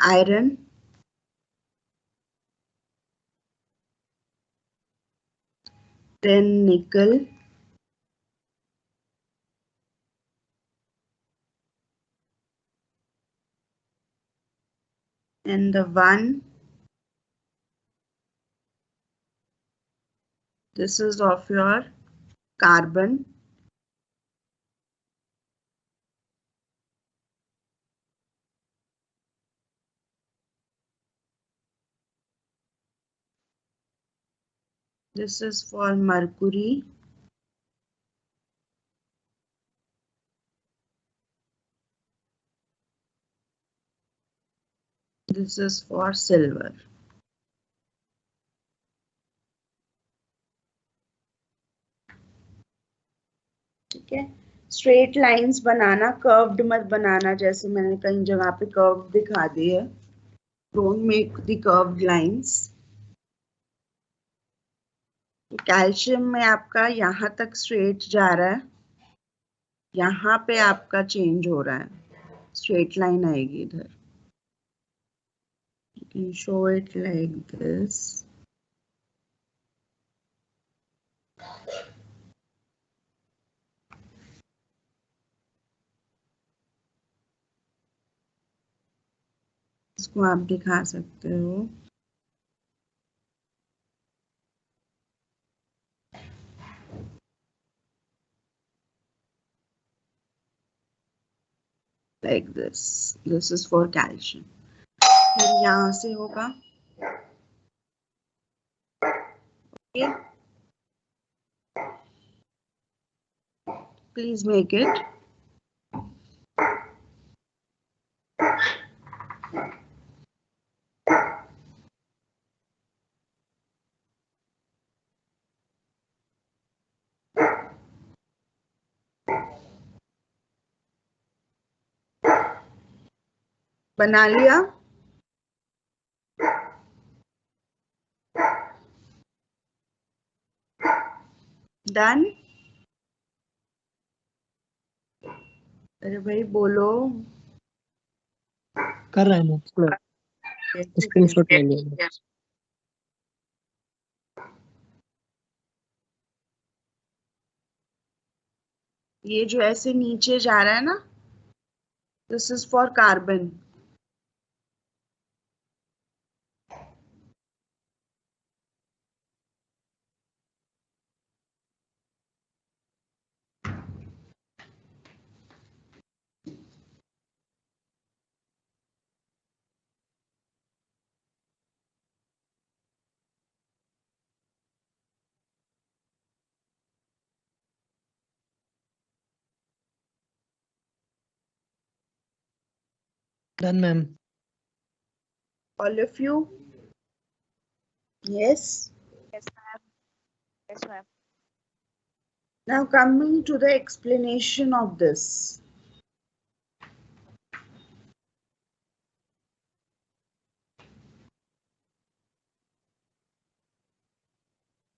iron, then nickel, and the one, this is of your carbon, this is for mercury, this is for silver. ठीक है, straight lines बनाना, curved मत बनाना, जैसे मैंने कई जगह पे कर्व दिखा दी है. Don't make the curved lines. Calcium में आपका यहाँ तक स्ट्रेट जा रहा है, यहाँ पे आपका चेंज हो रहा है, स्ट्रेट लाइन आएगी इधर. You can show it like this. इसको आप दिखा सकते हो. Like this. This is for calcium. फिर यहाँ से होगा. Okay. Please make it. बना लिया. डन. अरे भाई बोलो. कर रहे हैं, स्क्रीनशॉट ले लिया. ये जो ऐसे नीचे जा रहा है ना, this is for carbon. Done ma'am. All of you? Yes. Yes, ma'am. Yes, ma'am. Now coming to the explanation of this.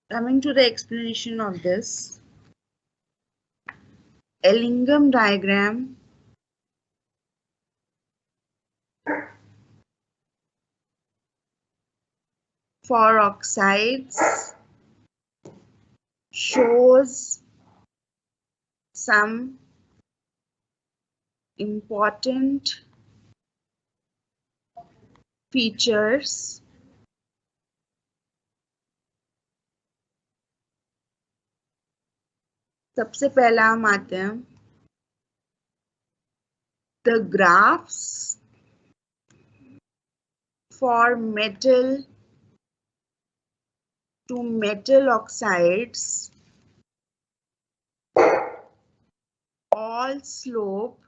Coming to the explanation of this, Ellingham diagram for oxides shows some important features सबसे पहला हम आते हैं the graphs for metal to metal oxides all slope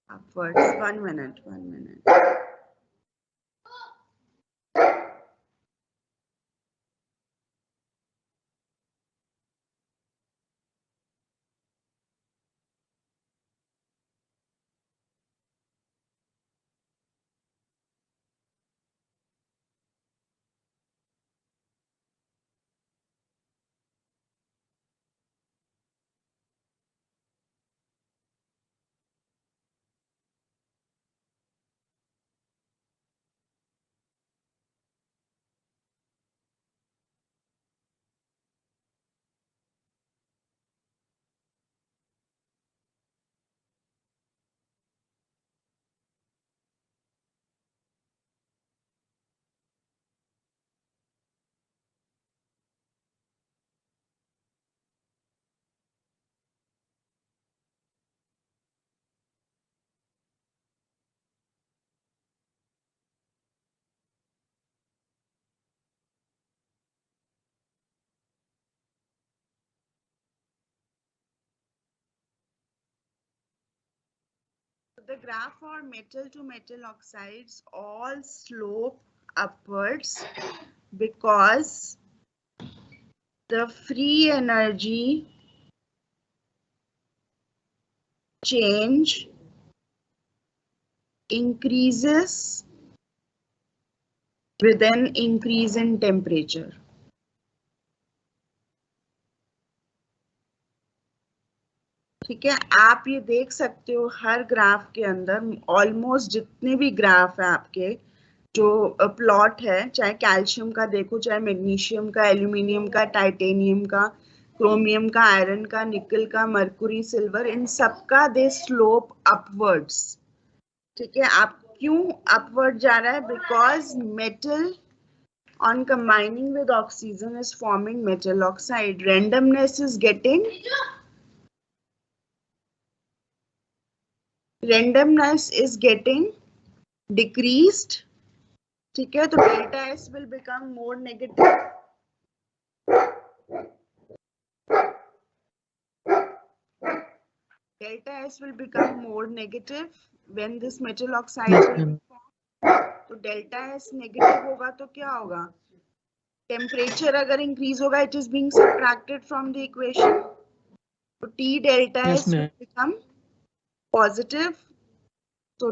upwards. 1 minute, 1 minute. the graph for metal to metal oxides all slope upwards because the free energy change increases with an increase in temperature. ठीक है, आप ये देख सकते हो हर graph के अंदर almost जितने भी ग्राफ है आपके जो प्लॉट है, चाहे कैल्शियम का देखो, चाहे मैग्नीशियम का, एल्यूमिनियम का, टाइटेनियम का, क्रोमियम का, आयरन का, निकल का, मरकुरी, सिल्वर, इन सबका दे स्लोप अपवर्ड्स। ठीक है, आप क्यों अपवर्ड जा रहा है? Because metal on combining with oxygen is forming metal oxide. Randomness is getting decreased. ठीक है, तो delta S will become more negative. Delta S will become more negative when this metal oxide will be formed. तो delta S negative होगा तो क्या होगा? Temperature अगर increase होगा, it is being subtracted from the equation, तो T delta S will become positive. तो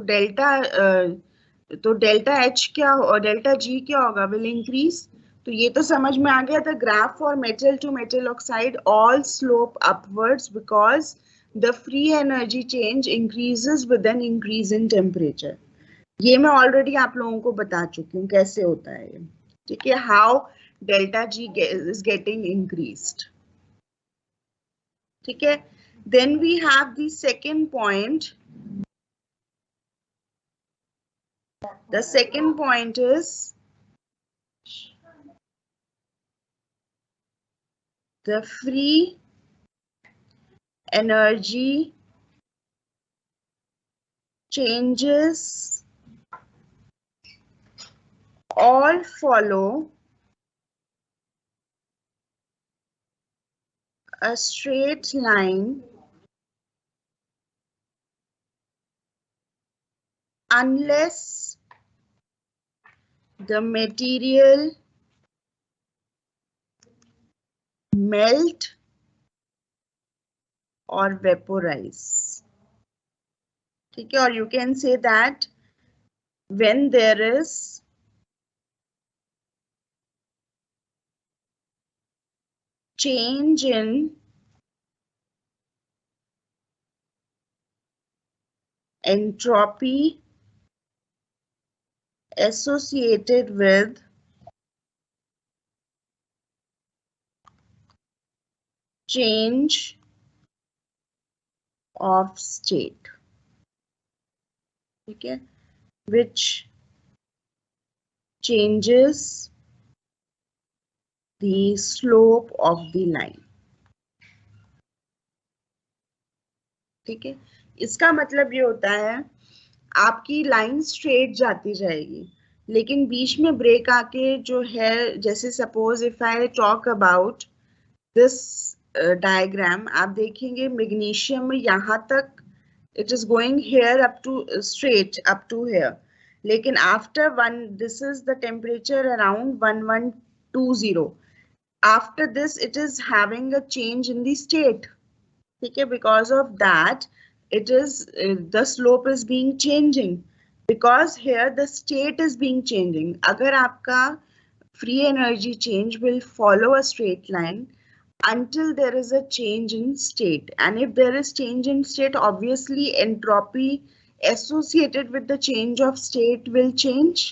delta H क्या हो, डेल्टा जी क्या होगा? Will increase. तो ये तो समझ में आ गया था। Graph for metal to metal oxide all slope upwards because the free energy change increases with an increase in temperature. ये मैं ऑलरेडी आप लोगों को बता चुकी हूँ कैसे होता है ये। ठीक है, how delta G is getting increased. ठीक है, then we have the second point. The second point is the free energy changes all follow a straight line unless the material melt or vaporize. ठीक है, और you can say that when there is change in entropy associated with change of state, ठीक है, which changes the slope of the line. ठीक है, इसका मतलब ये होता है आपकी लाइन स्ट्रेट जाती जाएगी, लेकिन बीच में ब्रेक आके जो है, जैसे suppose if I talk about this diagram, आप देखेंगे मैग्नीशियम में यहाँ तक it is going here up to straight up to here, लेकिन after this is the temperature around 1120, after this it is having a change in the state. ठीक है, because of that it is the slope is being changing because here the state is being changing. अगर आपका free energy change will follow a straight line until there is a change in state, and if there is change in state, obviously entropy associated with the change of state will change.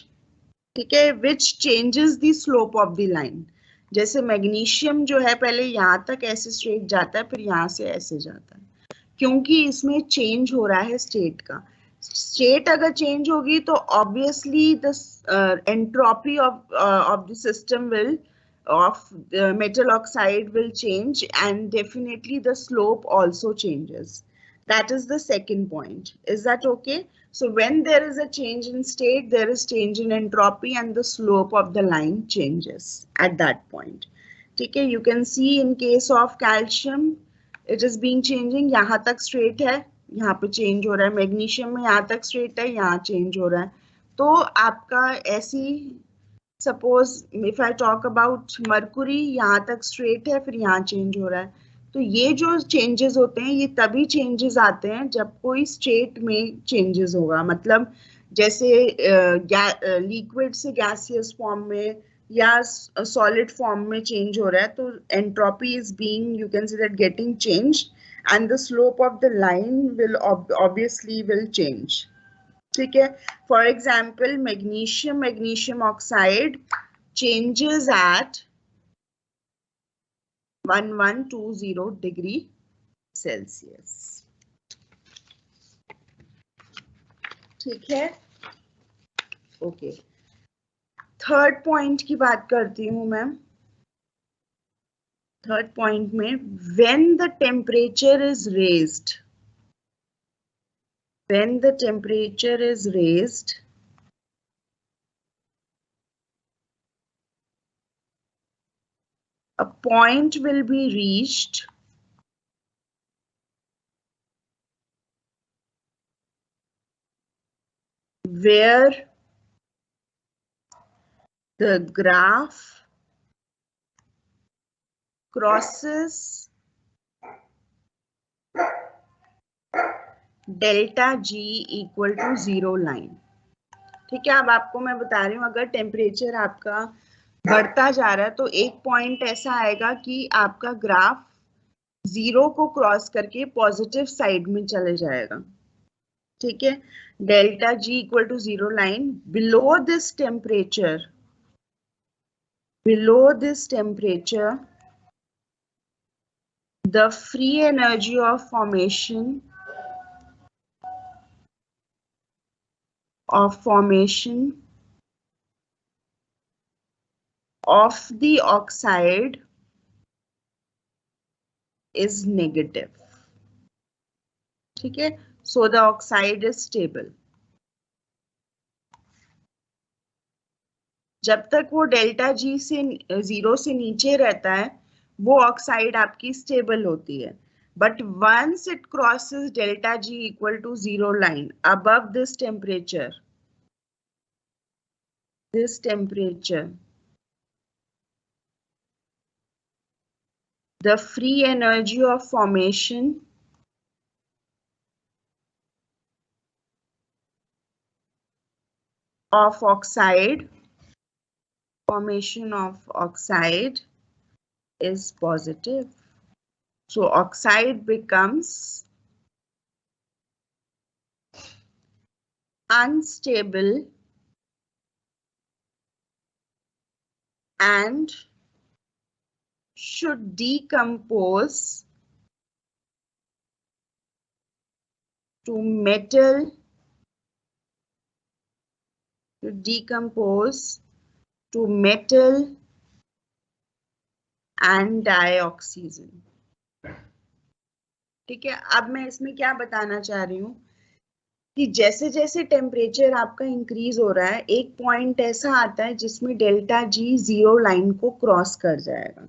ठीक है, which changes the slope of the line. जैसे magnesium जो है पहले यहाँ तक ऐसे straight जाता है, फिर यहाँ से ऐसे जाता है, क्योंकि इसमें चेंज हो रहा है स्टेट का। स्टेट अगर चेंज होगी तो obviously the entropy of the system will of the metal oxide will change, and definitely the slope also changes. That is the second point. Is that okay? So when there is a change in state, there is change in entropy and the slope of the line changes at that point. Okay, you can see in case of calcium, it is being changing. यहाँ तक straight है, यहाँ पे change हो रहा है, magnesium में यहाँ तक स्ट्रेट है, यहाँ चेंज हो रहा है। तो आपका ऐसी, suppose if I talk about Mercury, यहाँ तक स्ट्रेट है, फिर यहाँ चेंज हो रहा है। तो ये जो चेंजेस होते हैं, ये तभी चेंजेस आते हैं जब कोई स्टेट में चेंजेस होगा। मतलब जैसे लिक्विड से गैसियस फॉर्म में या सॉलिड फॉर्म में चेंज हो रहा है, तो entropy is being, you can say that, getting change, and the slope of the line will obviously will change. ठीक है, for example magnesium oxide changes at 1120 degree Celsius। ठीक है, ओके। थर्ड पॉइंट की बात करती हूं मैं। थर्ड पॉइंट में, when the temperature is raised, when the temperature is raised, a point will be reached where the graph crosses delta G equal to 0 line. ठीक है, अब आपको मैं बता रही हूँ, अगर टेम्परेचर आपका बढ़ता जा रहा है तो एक पॉइंट ऐसा आएगा कि आपका ग्राफ 0 को क्रॉस करके पॉजिटिव साइड में चले जाएगा। ठीक है, delta G equal to 0 line, below this temperature, below this temperature, the free energy of formation of the oxide is negative। ठीक है, so the oxide is stable। जब तक वो डेल्टा जी से 0 से नीचे रहता है, वो ऑक्साइड आपकी स्टेबल होती है। But once it crosses delta G equal to 0 line, above this temperature, the free energy of formation of oxide is positive, so oxide becomes unstable and should decompose to metal, and dioxygen। ठीक है, अब मैं इसमें क्या बताना चाह रही हूँ कि जैसे जैसे टेम्परेचर आपका इंक्रीज हो रहा है, एक पॉइंट ऐसा आता है जिसमें डेल्टा जी 0 लाइन को क्रॉस कर जाएगा।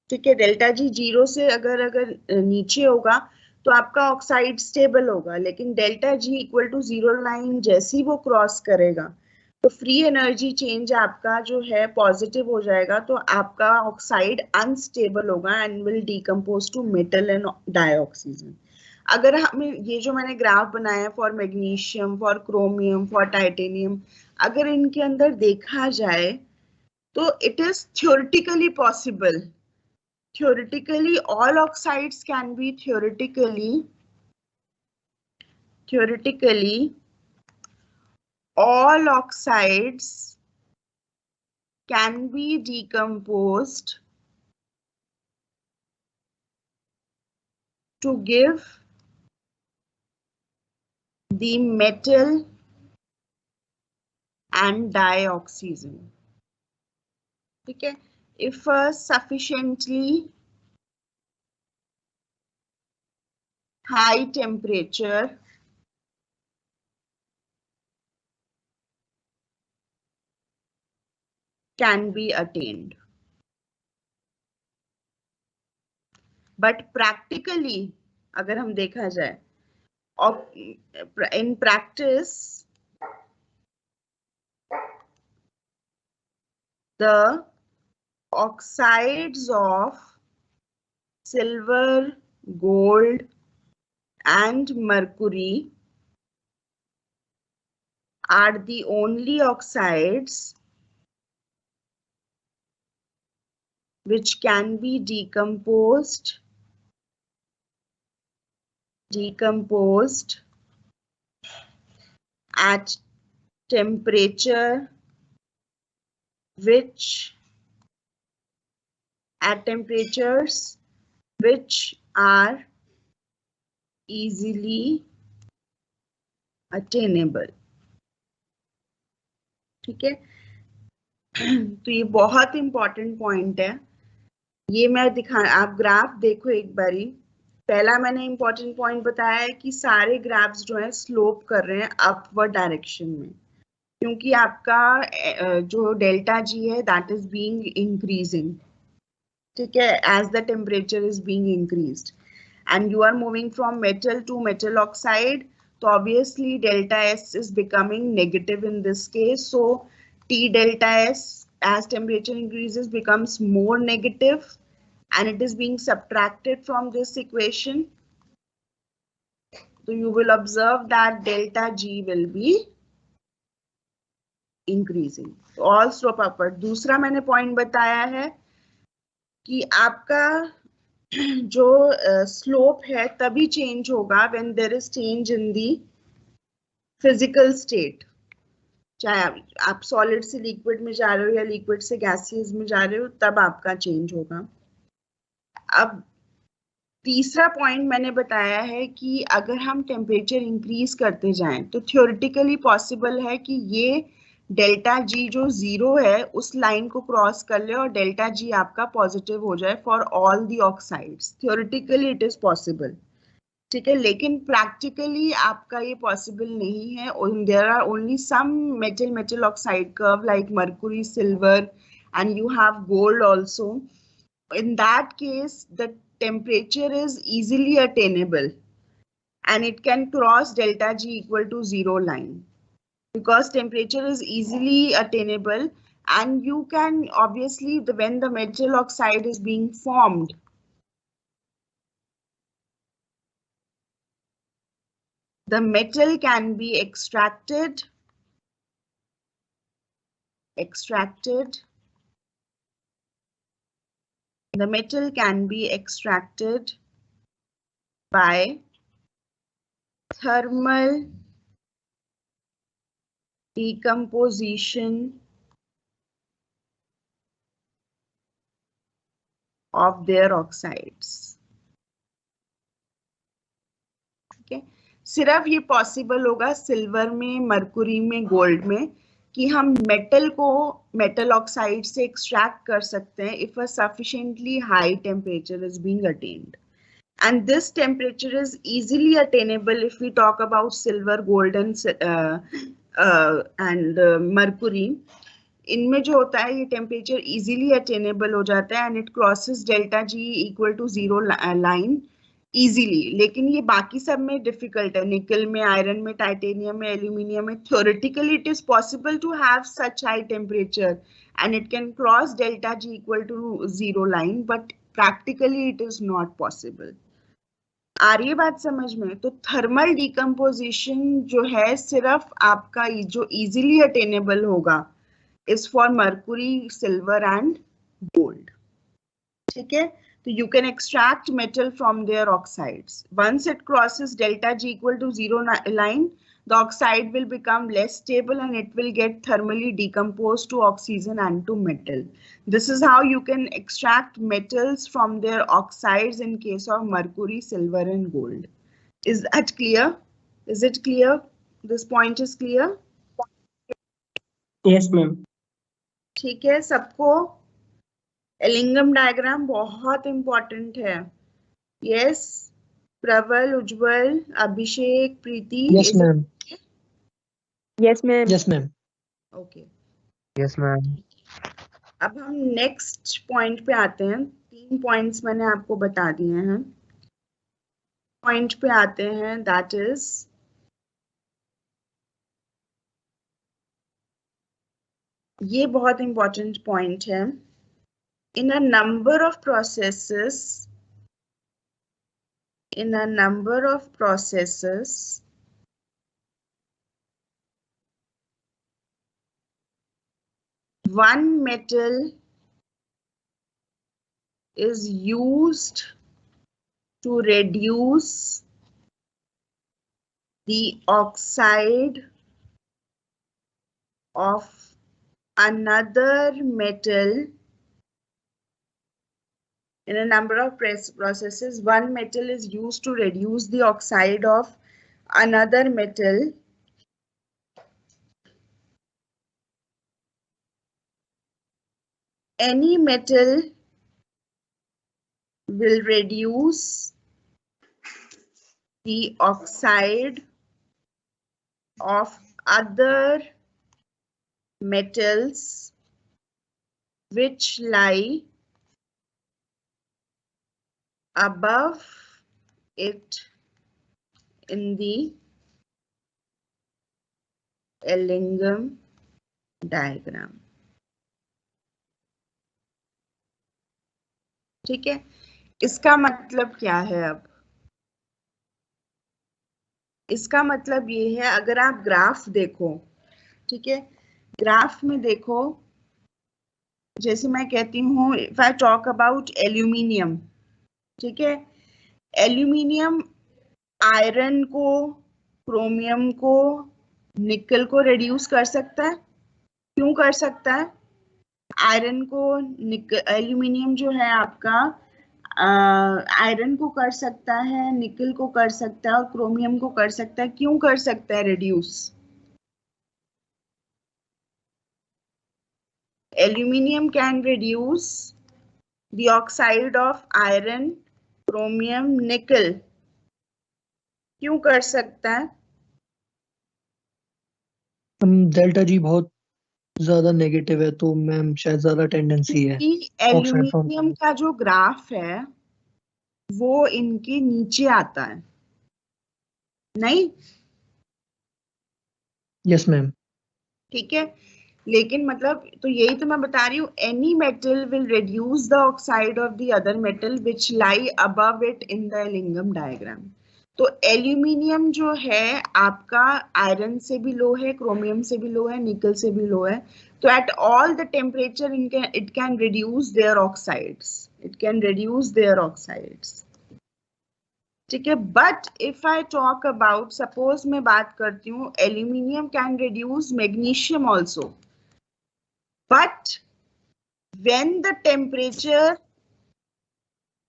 ठीक है, डेल्टा जी 0 से अगर नीचे होगा तो आपका ऑक्साइड स्टेबल होगा, लेकिन delta G equal to 0 line जैसे ही वो क्रॉस करेगा तो फ्री एनर्जी चेंज आपका जो है पॉजिटिव हो जाएगा, तो आपका ऑक्साइड अनस्टेबल होगा and will decompose to metal and dioxygen. अगर हमें ये जो मैंने ग्राफ बनाया for magnesium, for chromium, for titanium, अगर इनके अंदर देखा जाए तो it is theoretically possible, all oxides can be theoretically all oxides can be decomposed to give the metal and dioxygen। ठीक है, if a sufficiently high temperature can be attained, but practically अगर हम देखा जाए in practice, the oxides of silver, gold, and mercury are the only oxides which can be decomposed at temperature at temperatures which are easily attainable. ठीक है, तो ये बहुत important point है. ये मैं आप ग्राफ देखो एक बारी. पहला मैंने इंपॉर्टेंट पॉइंट बताया है कि सारे ग्राफ्स जो है स्लोप कर रहे हैं अपवर्ड डायरेक्शन में, क्योंकि आपका जो डेल्टा जी है दैट इज बीइंग इंक्रीजिंग. ठीक है, as the temperature is being increased and you are moving from metal to metal oxide, so obviously delta S is becoming negative in this case. So T delta S as temperature increases becomes more negative and it is being subtracted from this equation. So you will observe that delta G will be increasing. So all slope upward. दूसरा मैंने point बताया है कि आपका जो slope है तभी change होगा when there is change in the physical state. चाहे आप सॉलिड से लिक्विड में जा रहे हो या लिक्विड से गैसियस में जा रहे हो, तब आपका चेंज होगा. अब तीसरा पॉइंट मैंने बताया है कि अगर हम टेम्परेचर इंक्रीज करते जाएं तो थ्योरेटिकली पॉसिबल है कि ये डेल्टा जी जो 0 है उस लाइन को क्रॉस कर ले और डेल्टा जी आपका पॉजिटिव हो जाए for all the oxides. Theoretically it is possible. ठीक है, लेकिन प्रैक्टिकली आपका ये पॉसिबल नहीं है. There are only some metal oxide curve like mercury, silver and you have gold also. In that case, the temperature is easily attainable and it can cross delta G equal to 0 line because temperature is easily attainable, and you can obviously when the metal oxide is being formed, the metal can be extracted the metal can be extracted by thermal decomposition of their oxides. Okay, सिर्फ ये possible होगा silver में, mercury में, gold में कि हम metal को metal oxide से एक्सट्रैक्ट कर सकते हैं if a sufficiently high temperature is being attained. And this temperature is easily attainable if we talk about silver, gold and mercury. इनमें जो होता है ये टेम्परेचर इजीली अटेनेबल हो जाता है and it crosses delta G equal to 0 line easily. लेकिन ये बाकी सब में डिफिकल्ट है. निकल में, आयरन में, टाइटेनियम में, एल्यूमिनियम में theoretically it is possible to have such high temperature and it can cross delta G equal to 0 line, but practically it is not possible. आ रही है बात समझ में? तो थर्मल डिकम्पोजिशन जो है सिर्फ आपका जो इजीली अटेनेबल होगा is for mercury, silver and gold. ठीक है, तो you can extract metal from their oxides. Once it crosses delta G equal to 0 line, the oxide will become less stable and it will get thermally decomposed to oxygen and to metal. This is how you can extract metals from their oxides in case of mercury, silver and gold. Is that clear? Is it clear? This point is clear? Yes, ma'am. ठीक है सबको. Ellingham diagram बहुत important है. Yes, प्रबल, उज्जवल, अभिषेक, प्रीति. Yes, ma'am. Yes, ma'am. Yes, ma'am. Okay, Yes, ma'am. अब हम next point पे आते हैं. 3 पॉइंट्स मैंने आपको बता दिए हैं. पॉइंट पे आते हैं, दैट इज ये बहुत इंपॉर्टेंट पॉइंट है। In a number of processes, in a number of processes, one metal is used to reduce the oxide of another metal. In a number of processes, one metal is used to reduce the oxide of another metal. Any metal will reduce the oxide of other metals which lie above it in the Ellingham diagram. ठीक है, इसका मतलब क्या है? अब इसका मतलब ये है, अगर आप ग्राफ देखो, ठीक है, ग्राफ में देखो, जैसे मैं कहती हूँ, if I talk about aluminium, ठीक है, एल्यूमिनियम आयरन को, क्रोमियम को, निकल को रिड्यूस कर सकता है। क्यों कर सकता है? आयरन को, एल्यूमिनियम जो है आपका आयरन को कर सकता है, निकल को कर सकता है और क्रोमियम को कर सकता है। क्यों कर सकता है reduce? Aluminium can reduce the oxide of iron, chromium, निकल। क्यों कर सकता है? डेल्टा जी बहुत ज्यादा नेगेटिव है, तो मैम शायद ज्यादा टेंडेंसी है एल्यूमिनियम का जो ग्राफ है वो इनके नीचे आता है, नहीं? Yes ma'am. ठीक है, लेकिन मतलब तो यही तो मैं बता रही हूँ, any metal will reduce the oxide of the other metal which lie above it in the Ellingham diagram. तो एल्यूमिनियम जो है आपका आयरन से भी लो है, क्रोमियम से भी लो है, निकल से भी लो है। तो at all the temperature it can reduce there oxides, it can reduce there oxides. ठीक है, but if I talk about, suppose मैं बात करती हूँ, aluminium can reduce magnesium also, but when the temperature,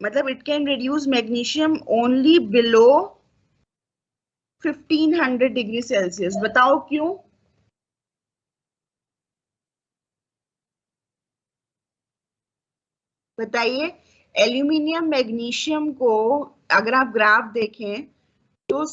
मतलब it can reduce magnesium only below 1500 degree Celsius. बताओ क्यों? बताइए। एल्यूमिनियम मैग्नीशियम को अगर आप ग्राफ देखें तो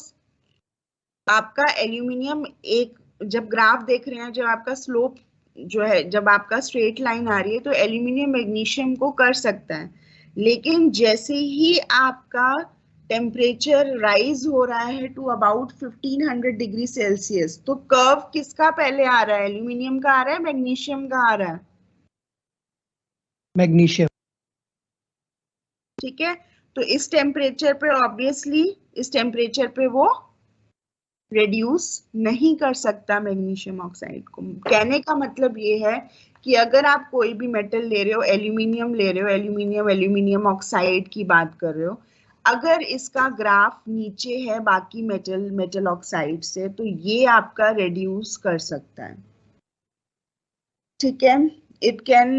आपका एल्यूमिनियम एक, जब ग्राफ देख रहे हैं, जब आपका स्लोप जो है, जब आपका स्ट्रेट लाइन आ रही है, तो एल्यूमिनियम मैग्नीशियम को कर सकता है। लेकिन जैसे ही आपका टेम्परेचर राइज हो रहा है टू अबाउट 1500 डिग्री सेल्सियस, तो कर्व किसका पहले आ रहा है? एल्यूमिनियम का आ रहा है, मैग्नीशियम का आ रहा है? मैग्नीशियम। ठीक है, तो इस टेम्परेचर पे ऑब्वियसली, इस टेम्परेचर पे वो रिड्यूस नहीं कर सकता मैग्नीशियम ऑक्साइड को। कहने का मतलब ये है कि अगर आप कोई भी मेटल ले रहे हो, एल्यूमिनियम ले रहे हो, एल्यूमिनियम ऑक्साइड की बात कर रहे हो, अगर इसका ग्राफ नीचे है बाकी मेटल ऑक्साइड से, तो ये आपका रिड्यूस कर सकता है। ठीक है, it can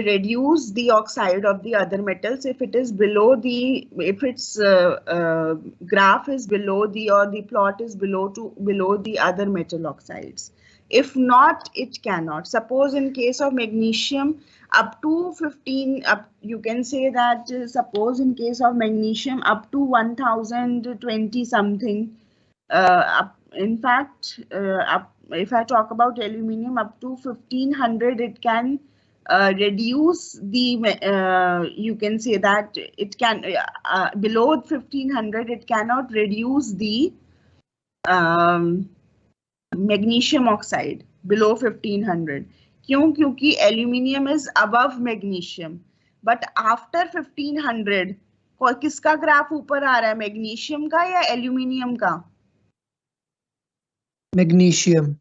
reduce the oxide of the other metals if it is below the, if its graph is below the, or the plot is below the other metal oxides. If not, it cannot. Suppose in case of magnesium, up to 15, up, you can say that suppose in case of magnesium up to 1020 something, in fact, if I talk about aluminium, up to 1500 it can reduce the you can say that it can below 1500 it cannot reduce the magnesium oxide below 1500. क्यों? क्योंकि aluminium is above magnesium, but after 1500 किसका graph ऊपर आ रहा है, magnesium का या aluminium का? Magnesium.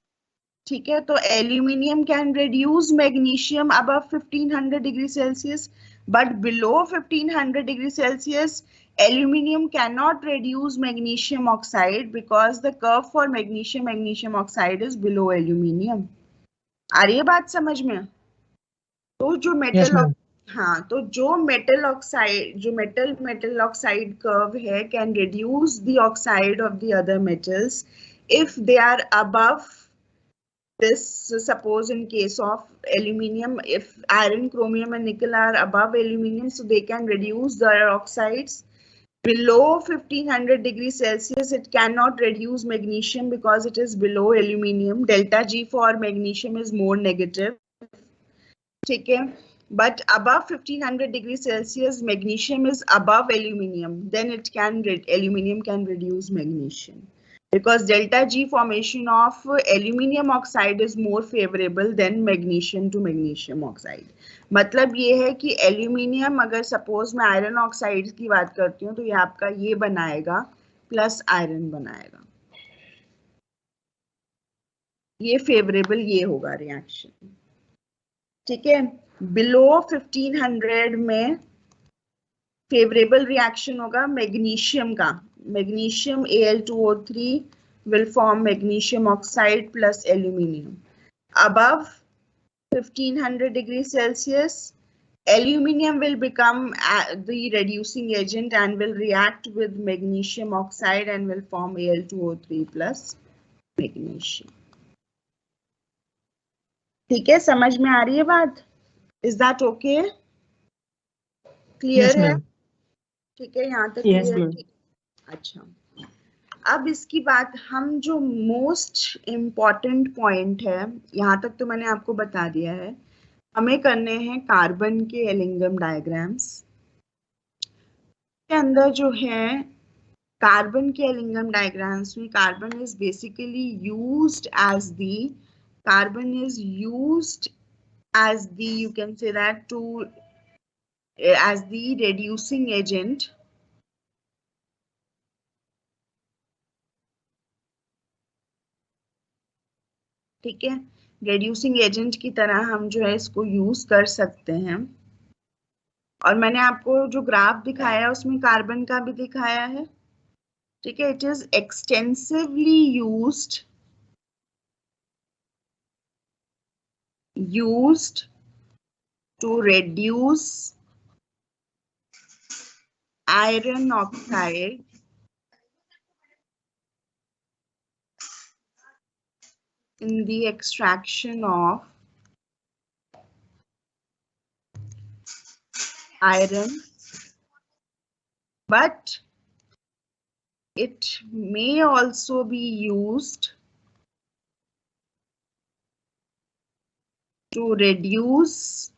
ठीक है, तो aluminium can reduce magnesium above 1500 degree Celsius, but below 1500 degree Celsius aluminium cannot reduce magnesium oxide because the curve for magnesium oxide is below aluminium. आ रही है बात समझ में? तो जो मेटल हाँ, तो जो मेटल ऑक्साइड, जो मेटल ऑक्साइड कर्व है can reduce the oxide of the other metals if they are above this. Suppose in case of aluminium, if iron, chromium and nickel are above aluminium, so they can reduce their oxides. Below 1500 degrees Celsius, it cannot reduce magnesium because it is below aluminium. Delta G for magnesium is more negative. ठीक है, but above 1500 degrees Celsius, magnesium is above aluminium. Then it can aluminium can reduce magnesium because delta G formation of aluminium oxide is more favorable than magnesium to magnesium oxide. मतलब ये है कि aluminium, अगर suppose मैं iron oxide की बात करती हूँ तो ये आपका ये बनाएगा प्लस आयरन बनाएगा, ये फेवरेबल ये होगा रिएक्शन। ठीक है, बिलो 1500 में फेवरेबल रिएक्शन होगा मैग्नीशियम का, magnesium Al2O3 will form magnesium oxide plus aluminium. Above 1500 degrees Celsius, aluminium will become the reducing agent and will react with magnesium oxide and will form Al2O3 plus magnesium. ठीक है, समझ में आ रही है बात? Is that okay? Clear है? ठीक है, यहाँ तक clear है? अच्छा, अब इसकी बात हम जो मोस्ट इम्पॉर्टेंट पॉइंट है, यहाँ तक तो मैंने आपको बता दिया है, हमें करने हैं कार्बन के एलिंगम डायग्राम्स। के अंदर जो है कार्बन के एलिंगम डायग्राम्स में carbon is basically used as the you can say that to as the reducing agent. ठीक है, रेड्यूसिंग एजेंट की तरह हम जो है इसको यूज कर सकते हैं। और मैंने आपको जो ग्राफ दिखाया है उसमें कार्बन का भी दिखाया है। ठीक है, it is extensively used to reduce iron oxide in the extraction of iron, but it may also be used to reduce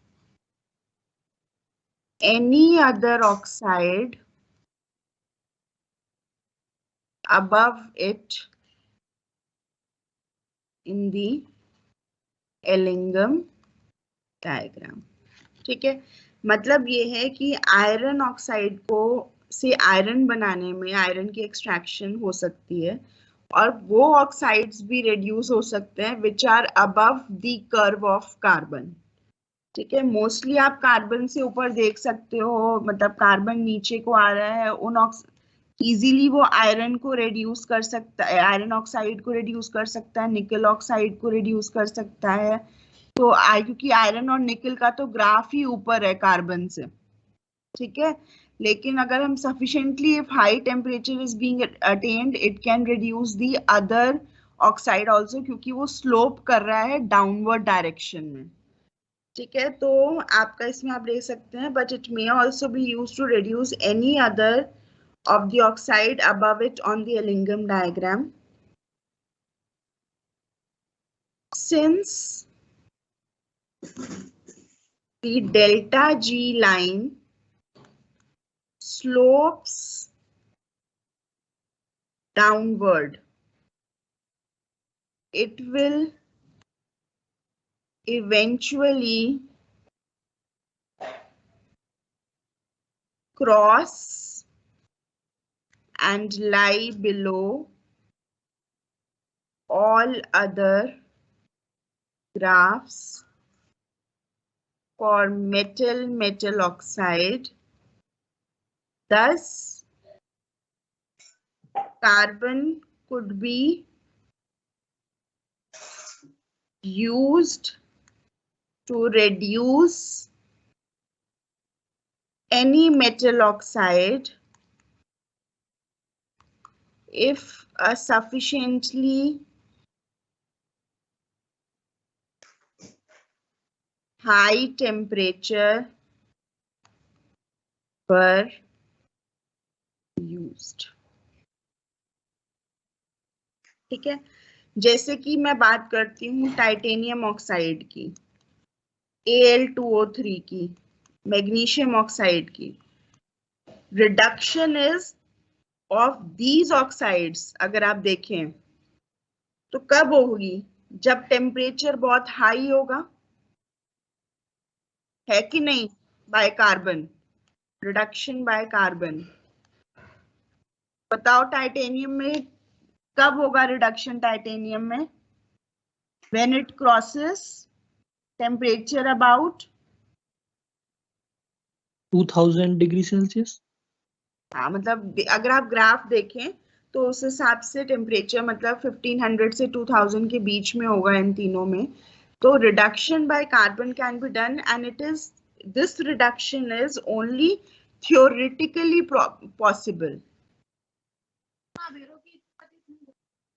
any other oxide above it in the Ellingham diagram. ठीक है, मतलब ये है कि आयरन ऑक्साइड को से iron बनाने में आयरन की एक्सट्रैक्शन हो सकती है और वो ऑक्साइड्स भी रिड्यूस हो सकते हैं which are above the curve of carbon. ठीक है, मोस्टली आप कार्बन से ऊपर देख सकते हो, मतलब कार्बन नीचे को आ रहा है, उन इजीली वो आयरन को रिड्यूस कर सकता है, आयरन ऑक्साइड को रिड्यूस कर सकता है, निकल ऑक्साइड को रिड्यूस कर सकता है। तो क्योंकि आयरन और निकल का तो ग्राफ ही ऊपर है कार्बन से। ठीक है, लेकिन अगर हम sufficiently if high temperature is being attend, it can reduce the other oxide also, क्योंकि वो स्लोप कर रहा है डाउनवर्ड डायरेक्शन में। ठीक है, तो आपका इसमें आप देख सकते हैं, but it may also be used to reduce any other of the oxide above it on the Ellingham diagram. Since the delta G line slopes downward, it will eventually cross and lie below all other graphs for metal oxide. Thus, carbon could be used to reduce any metal oxide if a sufficiently high temperature were used. ठीक है, जैसे कि मैं बात करती हूँ titanium oxide की, Al2O3 की, मैग्नीशियम ऑक्साइड की, reduction is of these oxides अगर आप देखें तो कब होगी, जब टेम्परेचर बहुत हाई होगा, है कि नहीं, by carbon, reduction by carbon. बताओ टाइटेनियम में कब होगा रिडक्शन, टाइटेनियम में when it crosses temperature about 2000 degree Celsius. हाँ, मतलब अगर आप ग्राफ देखें तो उस हिसाब से टेम्परेचर मतलब 1500 से 2000 के बीच में होगा इन तीनों में। तो reduction by carbon can be done and it is, this reduction is only theoretically possible.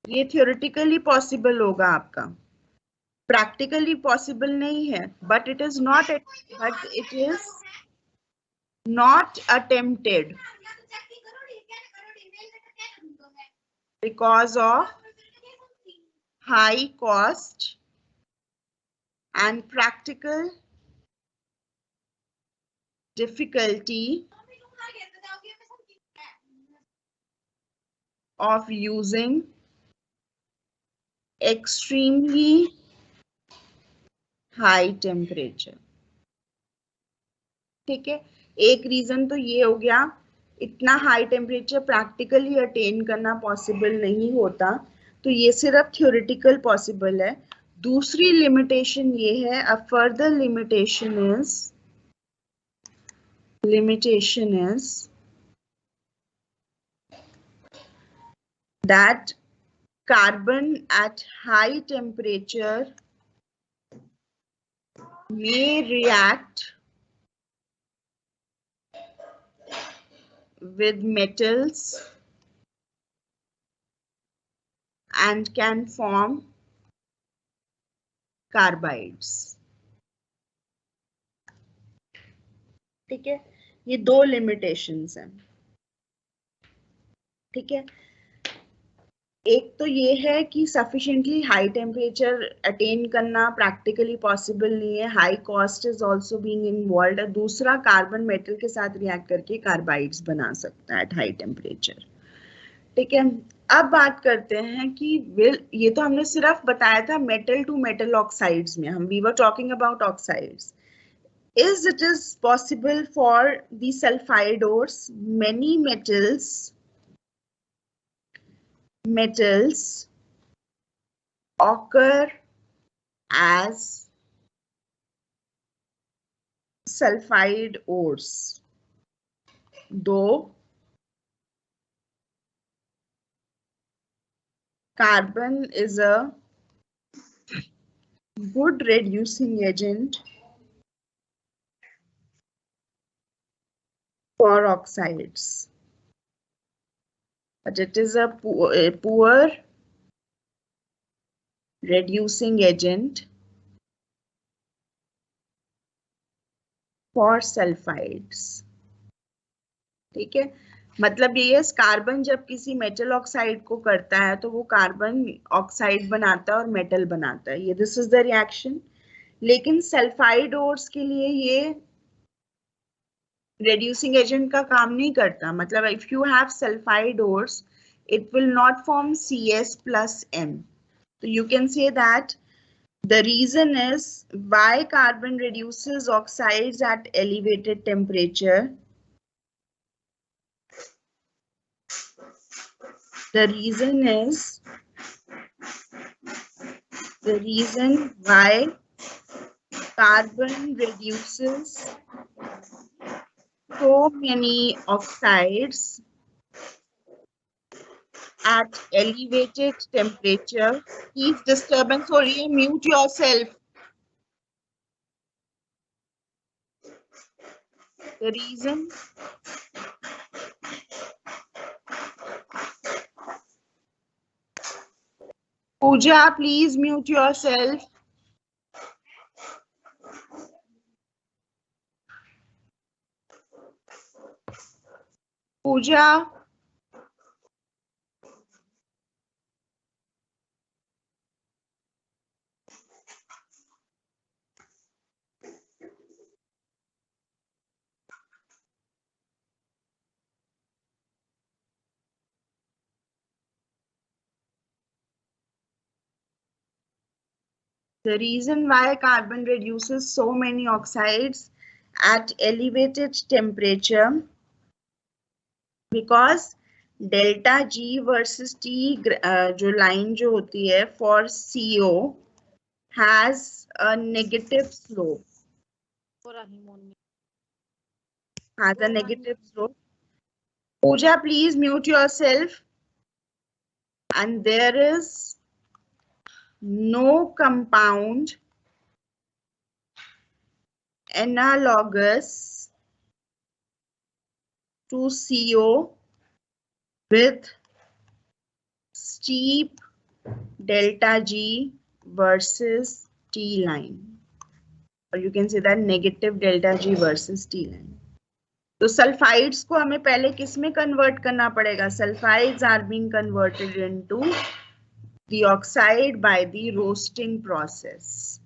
ये थियोरेटिकली पॉसिबल होगा आपका, प्रैक्टिकली पॉसिबल नहीं है, but it is not attempted because of high cost and practical difficulty of using extremely high temperature. ठीक है, एक reason तो ये हो गया, इतना हाई टेम्परेचर प्रैक्टिकली अटेन करना पॉसिबल नहीं होता, तो ये सिर्फ थ्योरेटिकल पॉसिबल है। दूसरी लिमिटेशन ये है, a further limitation is that carbon at high temperature may react with metals and can form carbides. ठीक है, ये दो लिमिटेशंस हैं। ठीक है, एक तो ये है कि सफिशिएंटली हाई टेम्परेचर अटेन करना प्रैक्टिकली पॉसिबल नहीं है, high cost is also being involved. दूसरा, कार्बन मेटल के साथ रिएक्ट करके कार्बाइड्स बना सकता है एट हाई टेम्परेचर। ठीक है, अब बात करते हैं कि ये तो हमने सिर्फ बताया था मेटल टू मेटल ऑक्साइड्स में, हम we were talking about oxides. Is it is possible for the sulphide ores, many metals occur as sulfide ores, though carbon is a good reducing agent for oxides, but it is a poor reducing agent for sulfides. ठीक है, मतलब ये carbon जब किसी metal oxide को करता है तो वो कार्बन ऑक्साइड बनाता है और मेटल बनाता है, ये दिस इज द रिएक्शन। लेकिन सल्फाइडोर्स के लिए ये reducing agent का काम नहीं करता. मतलब if you have sulfidores, it will not form CS plus M. So you can say that the reason is why carbon reduces oxides at elevated temperature. The reason why carbon reduces so many oxides at elevated temperature. Please disturbance हो रही है, mute yourself. The reason Pooja, please mute yourself. Pooja. The reason why carbon reduces so many oxides at elevated temperature, because delta G versus T जो line जो होती है for CO has a negative slope. Has a negative slope. Pooja, please mute yourself. And there is no compound analogous to CO with steep delta G versus T line, or you can say that negative delta G versus T line. तो sulphides को हमें पहले किस में convert करना पड़ेगा? Sulphides are being converted into the oxide by the roasting process.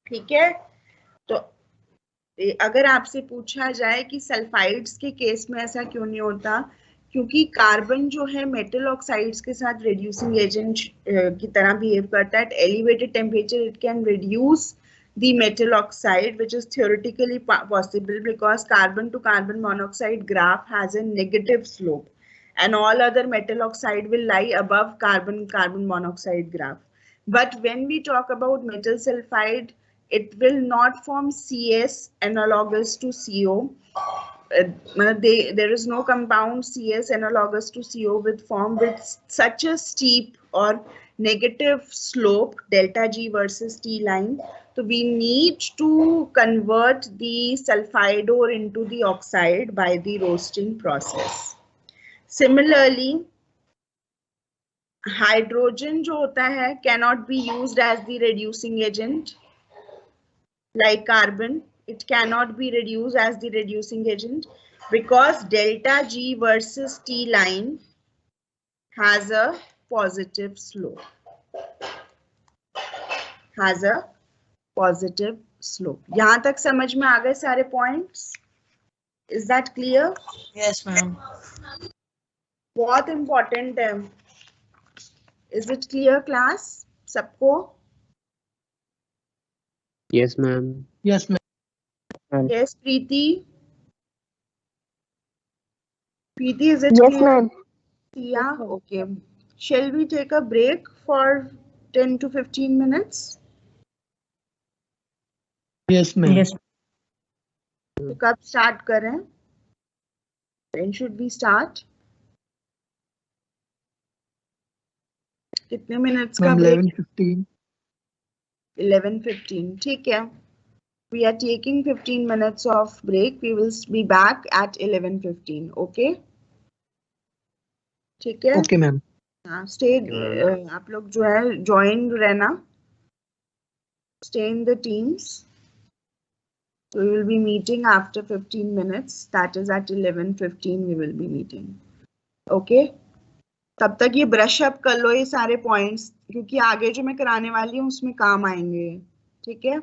ठीक है, तो अगर आपसे पूछा जाए कि सल्फाइड्स के केस में ऐसा क्यों नहीं होता, क्योंकि कार्बन जो है मेटल ऑक्साइड्स के साथ रिड्यूसिंग एजेंट की तरह बिहेव करता है. At elevated temperature it can reduce the metal oxide, which is theoretically possible because carbon to carbon monoxide graph has a negative slope and all other metal oxide will lie above carbon carbon monoxide graph. But when we talk about metal sulfide, it will not form CS analogous to CO. There is no compound CS analogous to CO with form with such a steep or negative slope delta G versus T line. So we need to convert the sulfidore into the oxide by the roasting process. Similarly, hydrogen जो होता है cannot be used as the reducing agent like carbon. It cannot be reduced as the reducing agent because delta G versus T line has a positive slope. Has a positive slope. यहाँ तक समझ में आ गए सारे points? Is that clear? Yes, ma'am. बहुत important है. Is it clear, class? सबको? Yes, ma'am. Yes, ma'am. Yes, Preeti. Preeti, is it Yes, clear? ma'am. Yeah. Okay. Shall we take a break for 10 to 15 minutes? Yes, ma'am. Yes. तो कब start करें? When should we start? कितने minutes का Ma'am, break? 11:15. 11:15. ठीक है. We are taking 15 minutes of break. We will be back at 11:15. Okay? ठीक है? Okay, ma'am. हाँ, stay. आप लोग जो है join रहना. Stay in the teams. So we will be meeting after 15 minutes. That is at 11:15 we will be meeting. Okay? तब तक ये ब्रश अप कर लो ये सारे पॉइंट्स, क्योंकि आगे जो मैं कराने वाली हूँ उसमें काम आएंगे। ठीक है।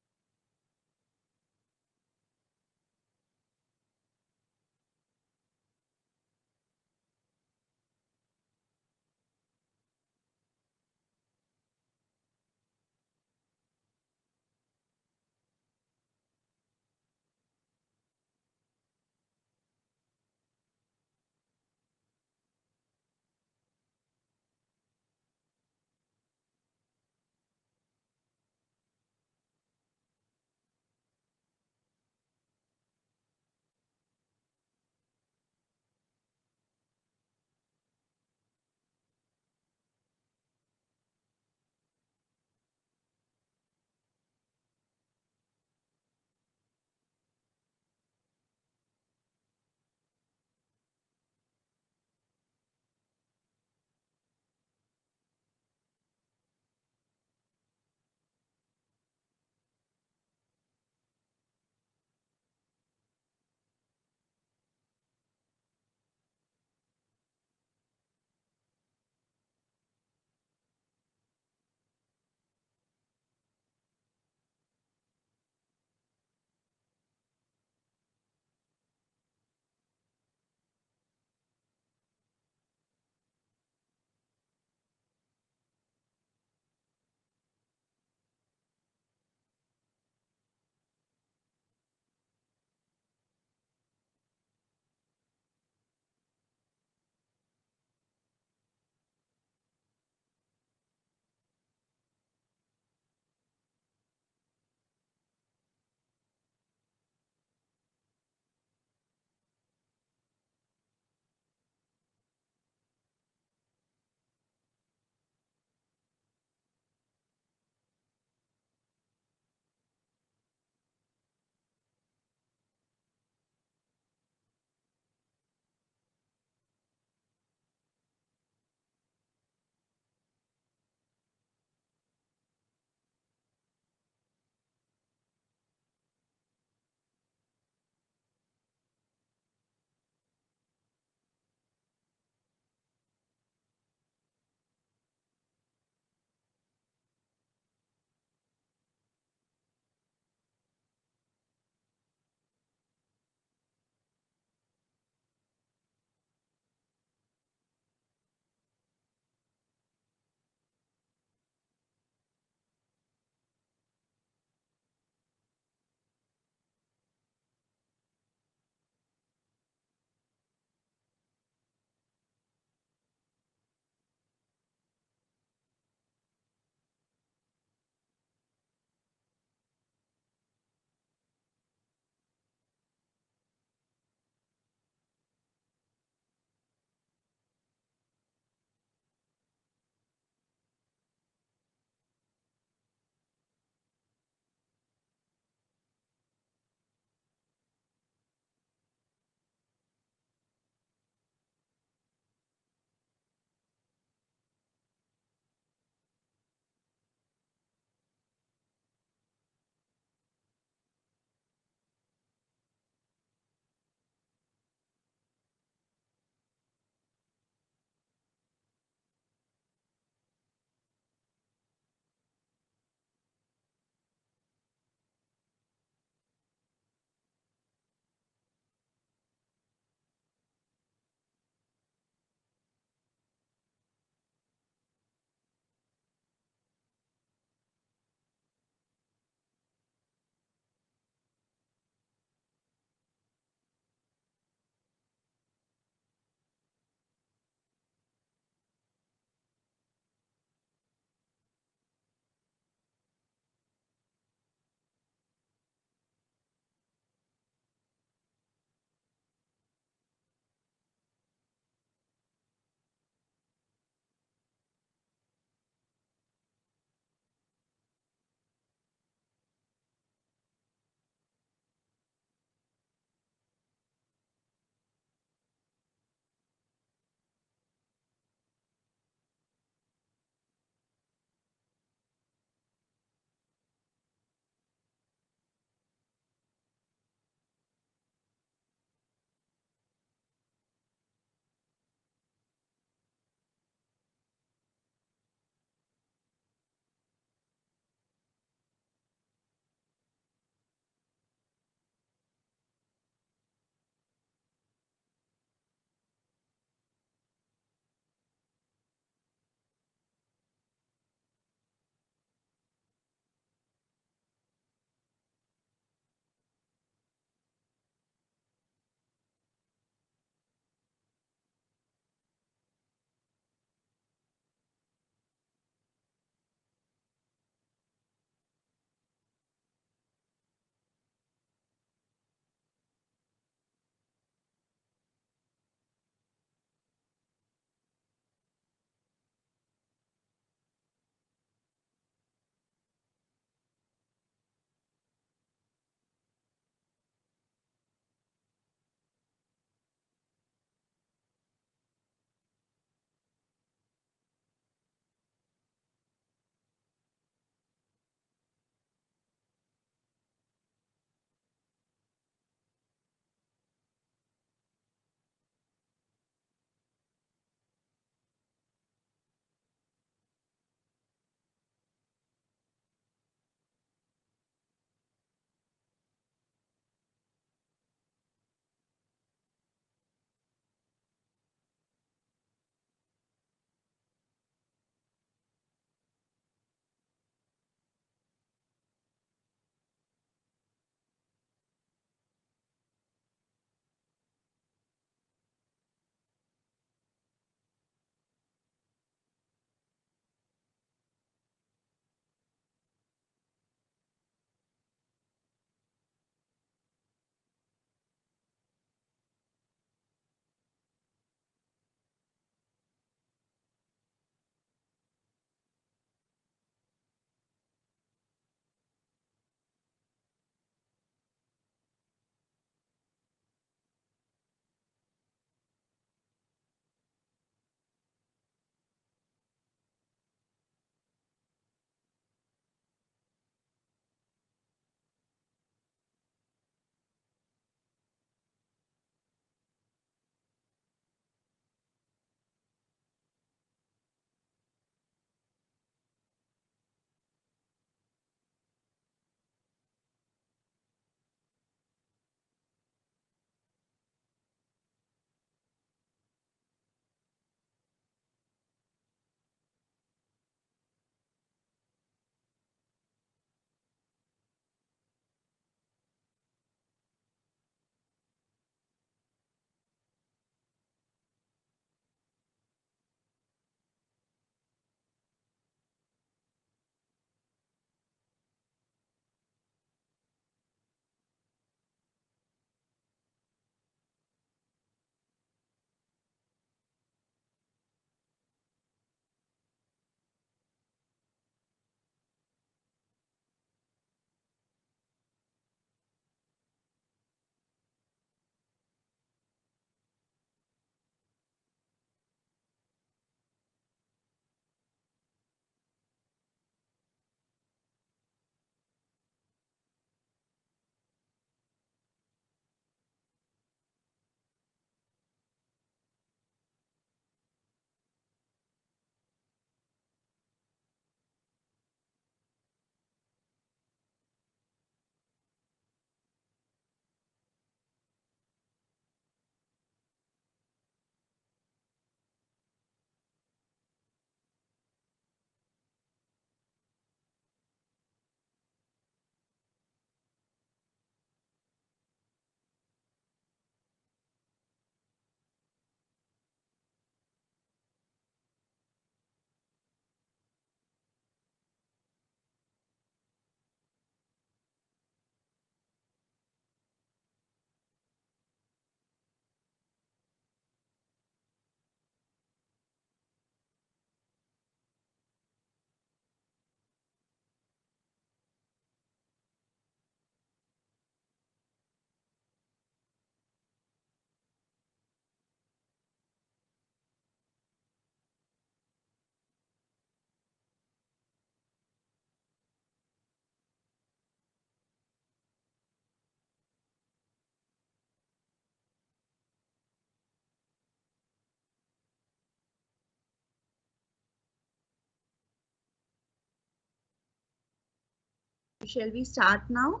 Shall we start now?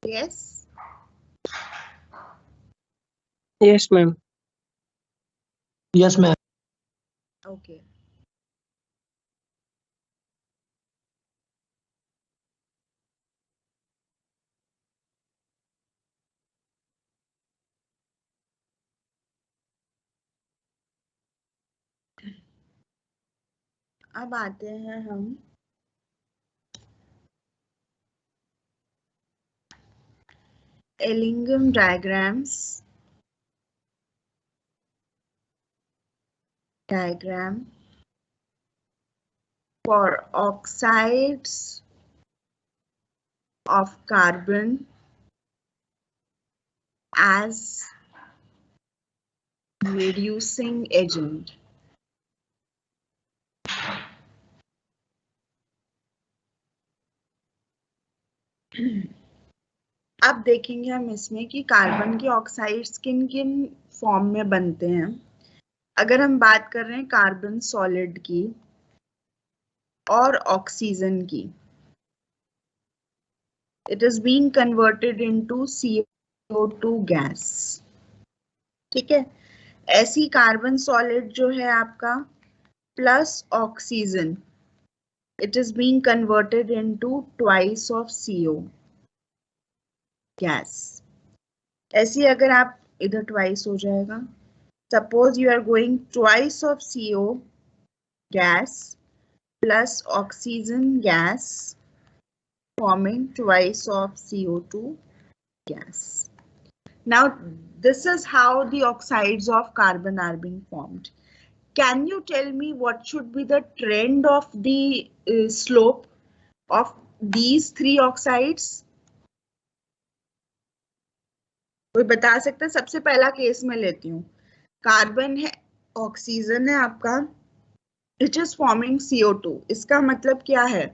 Yes. Yes, ma'am. Yes, ma'am. Okay. अब आते हैं हम Ellingham diagram for oxides of carbon as reducing agent. अब देखेंगे हम इसमें कि कार्बन के ऑक्साइड्स किन किन फॉर्म में बनते हैं। अगर हम बात कर रहे हैं कार्बन सॉलिड की और ऑक्सीजन की, it is being converted into CO2 gas. ठीक है, ऐसी कार्बन सॉलिड जो है आपका plus oxygen, it is being converted into twice of CO gas. ऐसी अगर आप इधर ट्वाइस हो जाएगा, suppose you are going twice of CO gas plus oxygen gas forming twice of CO2 gas. Now this is how the oxides of carbon are being formed. Can you tell me what should be the trend of the slope of these three oxides? कोई बता सकता है? सबसे पहला case में लेती हूँ, carbon है, ऑक्सीजन है आपका, इट इज फॉर्मिंग CO2। इसका मतलब क्या है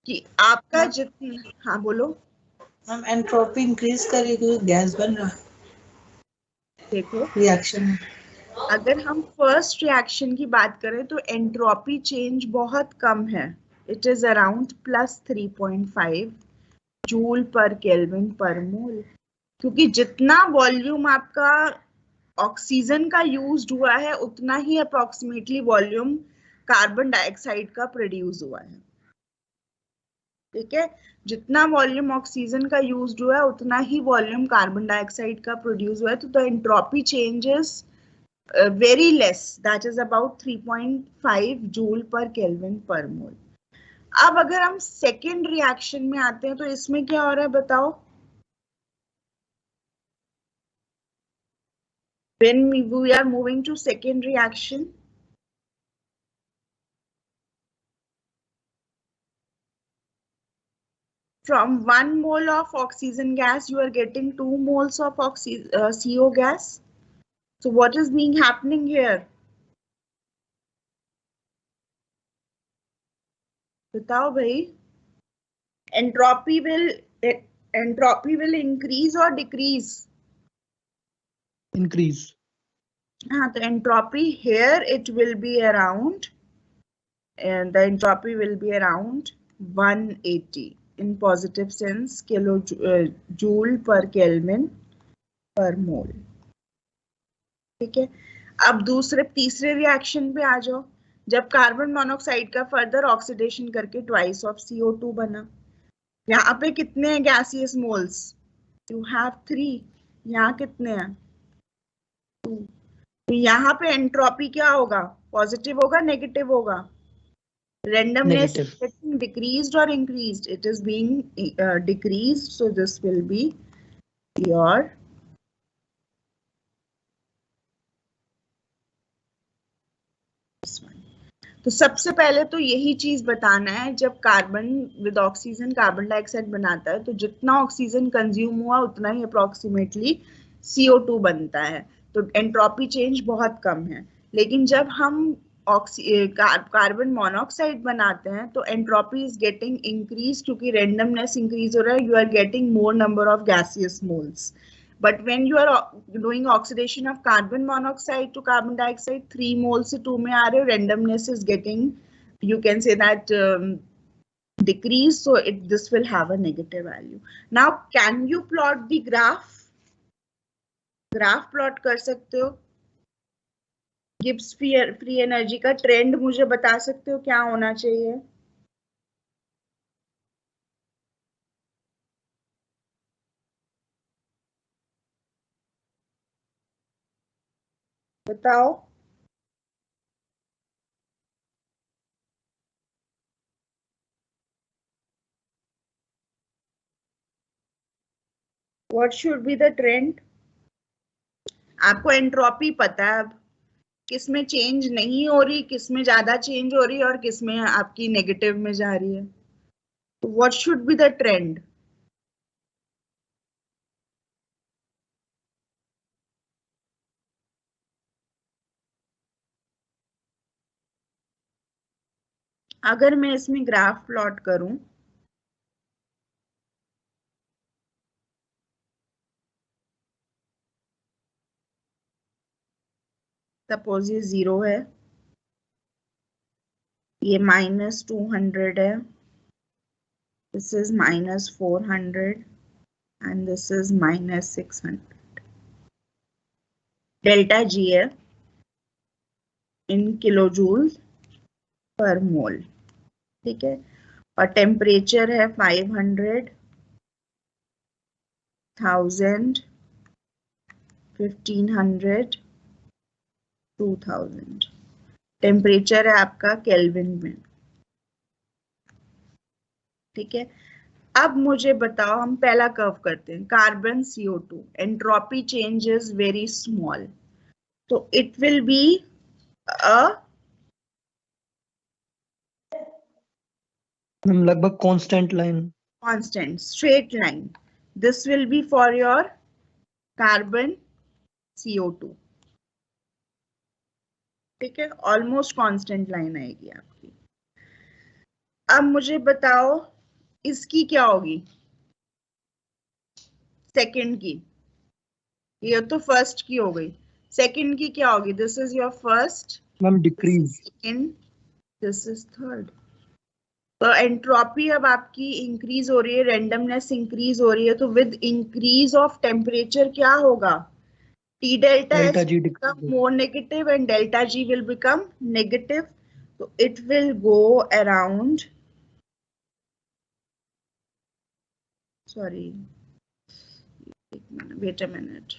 कि आपका जितना, हाँ बोलो हम एंट्रोपी इंक्रीज करेगी, गैस बन रहा है। देखो रिएक्शन में अगर हम फर्स्ट रिएक्शन की बात करें तो एंट्रोपी चेंज बहुत कम है, इट इज अराउंड +3.5 जूल पर केल्विन पर मोल, क्योंकि जितना वॉल्यूम आपका ऑक्सीजन का यूज हुआ है उतना ही अप्रोक्सीमेटली वॉल्यूम कार्बन डाइऑक्साइड का प्रोड्यूस हुआ है। ठीक है, जितना वॉल्यूम ऑक्सीजन का यूज हुआ है उतना ही वॉल्यूम कार्बन डाइऑक्साइड का प्रोड्यूस हुआ है, तो the entropy changes very less, that is about 3.5 joule पर केल्विन पर मोल। अब अगर हम सेकेंड रिएक्शन में आते हैं तो इसमें क्या हो रहा है बताओ? When we are moving to second reaction, from 1 mole of oxygen gas you are getting 2 moles of CO gas. So what is being happening here? बताओ भाई, entropy will increase or decrease? Increase. हाँ, तो entropy here it will be around, and the entropy will be around 180 in positive sense kilojoule per Kelvin per mole। ठीक है, अब तीसरे reaction पे आ जाओ, जब कार्बन मोनोऑक्साइड का फर्दर ऑक्सीडेशन करके ट्वाइस ऑफ CO2 बना। यहाँ पे कितने हैं गैसियस मोल्स? You have 3। यहाँ कितने हैं? 2। तो यहाँ पे एंट्रोपी क्या होगा? पॉजिटिव होगा, नेगेटिव होगा? Randomness is getting decreased or increased? It is being decreased, so this will be your this one. तो सबसे पहले तो यही चीज बताना है, जब carbon with oxygen carbon dioxide बनाता है तो जितना ऑक्सीजन कंज्यूम हुआ उतना ही अप्रोक्सीमेटली CO2 बनता है, तो एंट्रोपी चेंज बहुत कम है। लेकिन जब हम कार्बन मोनोऑक्साइड बनाते हैं तो एंट्रोपी इज गेटिंग इंक्रीज, क्योंकि रेंडमनेस इंक्रीज हो रहा है, you are getting more number of gaseous moles. But when you are doing oxidation of carbon monoxide to carbon dioxide, 3 moles से 2 में आ रहे हो, randomness is getting, you can say that decrease, so this will have a negative value. Now can you plot the graph? Graph plot कर सकते हो? Gibbs free energy का trend मुझे बता सकते हो क्या होना चाहिए? बताओ. What should be the trend? आपको एंट्रोपी पता है अब किसमें चेंज नहीं हो रही, किसमें ज्यादा चेंज हो रही है और किसमें आपकी नेगेटिव में जा रही है. What should be the trend? अगर मैं इसमें ग्राफ प्लॉट करूं, सपोज ये 0 है, ये -200 है, this is -400 and this is -600. Delta G है इन किलोजूल पर मोल, ठीक है, और टेम्परेचर है 500, 1000, 1500, 2000. टेम्परेचर है आपका केल्विन में, ठीक है. अब मुझे बताओ, हम पहला कर्व करते हैं. Carbon CO2 entropy change is very small, तो इट विल बी अ लगभग constant line, constant straight line. This will be for your carbon CO2, ठीक है, ऑलमोस्ट कांस्टेंट लाइन आएगी आपकी. अब मुझे बताओ इसकी क्या होगी, सेकंड की. ये तो फर्स्ट की हो गई, सेकंड की क्या होगी? This is your first, ma'am decrease, second, this is third. तो एंट्रोपी अब आपकी इंक्रीज हो रही है, रेंडमनेस इंक्रीज हो रही है, तो विद इंक्रीज ऑफ टेम्परेचर क्या होगा? T delta S delta G will become more negative and delta G will become negative. So it will go around, sorry, wait a minute.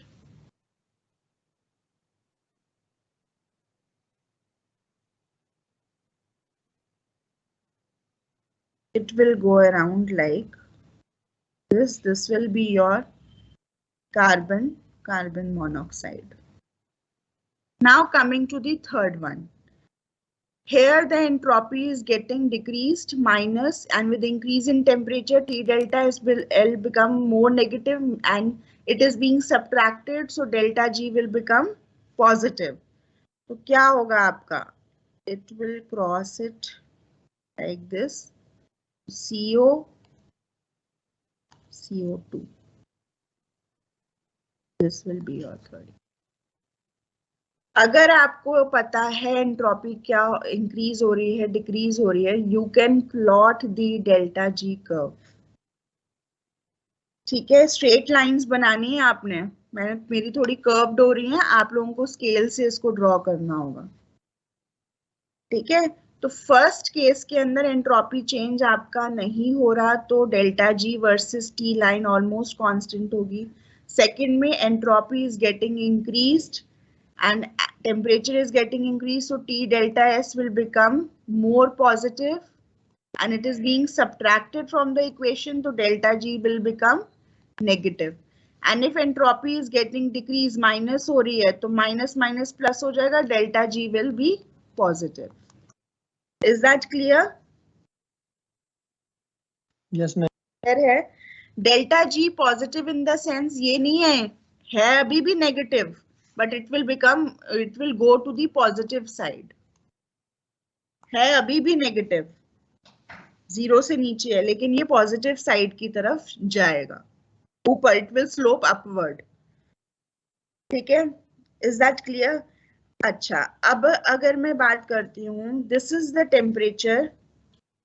It will go around like this. This will be your carbon monoxide. Now coming to the third one. Here the entropy is getting decreased minus, and with increase in temperature T delta S will L become more negative and it is being subtracted, so delta G will become positive. तो क्या होगा आपका? It will cross it like this, CO2. This will be your third. अगर आपको पता है entropy क्या increase हो रही है, डिक्रीज हो रही है, you can plot the delta ji curve, ठीक है. स्ट्रेट लाइंस बनानी है आपने, मेरी थोड़ी कर्व्ड हो रही है, आप लोगों को स्केल से इसको ड्रॉ करना होगा, ठीक है. तो फर्स्ट केस के अंदर एंट्रोपी चेंज आपका नहीं हो रहा, तो delta G versus T line almost constant होगी. सेकंड में entropy is getting increased and temperature is getting increased, so T delta S will become more positive and it is being subtracted from the equation, so delta G will become negative. And if entropy is getting decreased, minus हो रही है, तो minus minus plus हो जाएगा, delta G will be positive. Is that clear? Yes ma'am. है delta G positive in the sense ये नहीं है अभी भी negative, but it will go to the positive side. है अभी भी नेगेटिव, 0 से नीचे है, लेकिन ये पॉजिटिव साइड की तरफ जाएगा ऊपर, it will slope upward, ठीक है. Is that clear? अच्छा, अब अगर मैं बात करती हूँ, this is the temperature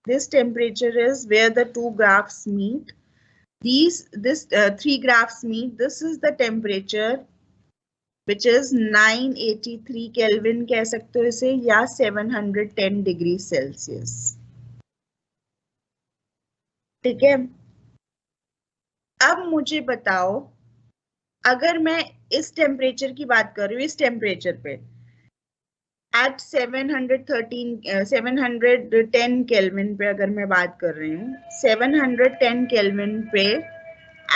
This temperature is where the two graphs meet. This three graphs meet. This is the temperature which is 983 Kelvin कह सकते हो इसे, या 710 डिग्री सेल्सियस. ठीक है. अब मुझे बताओ, अगर मैं इस टेम्परेचर की बात कर रही हूँ, इस टेम्परेचर पे एट 710 केल्विन पे अगर मैं बात कर रही हूँ, 710 केल्विन पे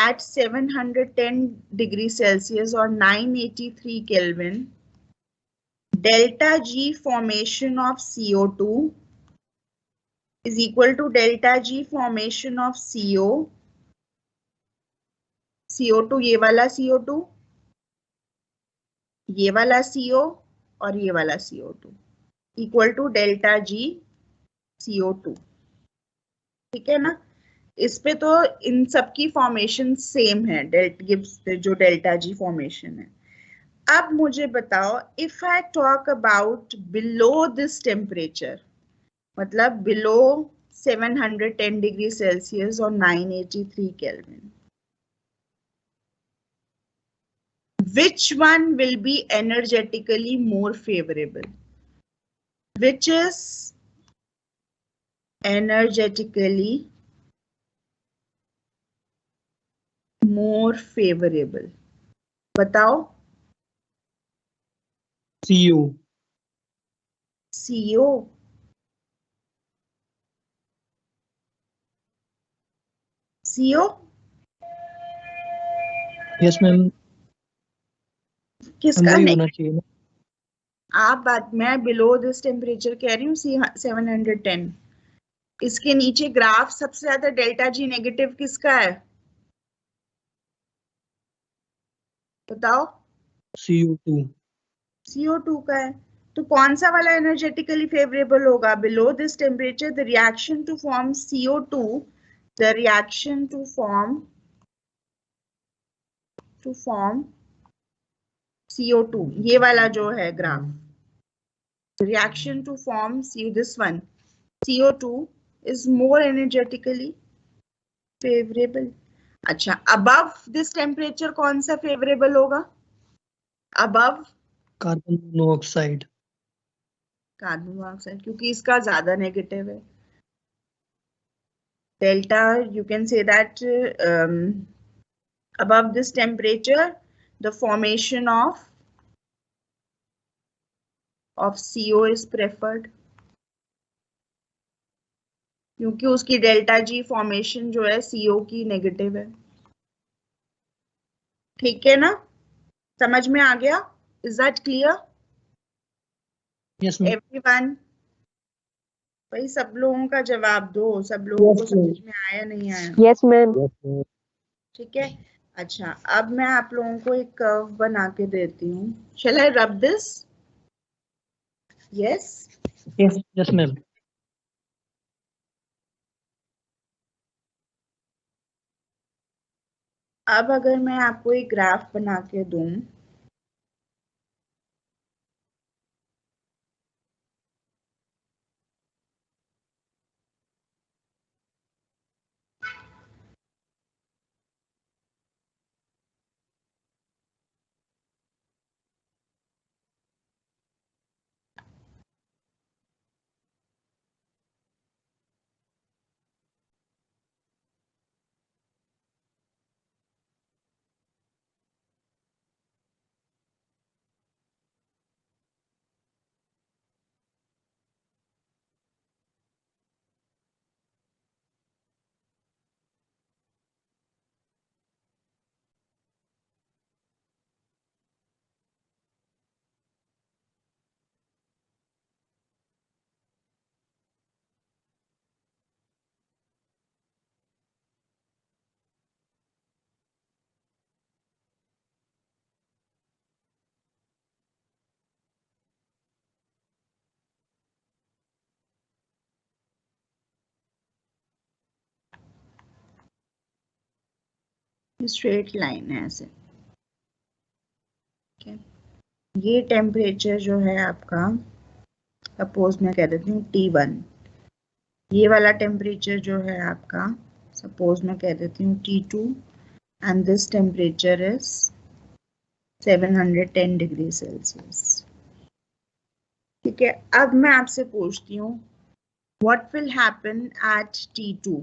at 710 degree Celsius or 983 Kelvin, delta G formation of CO2 is equal to delta G formation of CO2 ये वाला CO2, ये वाला CO और ये वाला CO2 equal to delta G CO2. ठीक है ना. इस पे तो इन सब की फॉर्मेशन सेम है, जो डेल्टा जी फॉर्मेशन है. अब मुझे बताओ, if I talk about below this temperature, मतलब बिलो 710 डिग्री सेल्सियस और 983 kelvin, which one will be energetically more favorable? Which is energetically more favorable? बताओ. CO. CO. CO. Yes ma'am. किसका वही नहीं? होना चाहिए ना. आप बात, मैं बिलो दिस टेम्परेचर कह रही हूँ 710. इसके नीचे ग्राफ सबसे ज्यादा डेल्टा जी नेगेटिव किसका है बताओ. CO2. CO2 का है. तो कौन सा वाला एनर्जेटिकली फेवरेबल होगा? Below this temperature the reaction to form CO2, the reaction to form CO2, ये वाला जो है graph, reaction to form this one CO2 is more energetically favorable. अच्छा, above this temperature कौन सा favorable होगा? above carbon monoxide. Carbon monoxide, क्योंकि इसका ज्यादा नेगेटिव है. Delta, you can say that above this temperature the formation of CO is preferred, क्योंकि उसकी डेल्टा जी फॉर्मेशन जो है CO की नेगेटिव है. ठीक है ना, समझ में आ गया? Is that clear yes ma'am. Everyone? भाई सब लोगों का जवाब दो, सब लोगों को समझ में आया नहीं आया? Yes ma'am. ठीक है. अच्छा, अब मैं आप लोगों को एक कर्व बना के देती हूँ. शैल आई rub this? Yes. Yes ma'am. अब अगर मैं आपको एक ग्राफ बना के दूं, स्ट्रेट लाइन है ऐसे. ये टेम्परेचर जो है आपका, सपोज मैं कह देती हूँ T1, ये वाला टेम्परेचर जो है आपका, सपोज मैं कह देती हूँ T2 and this temperature is 710 degree Celsius. ठीक है, अब मैं आपसे पूछती हूँ what will happen at T2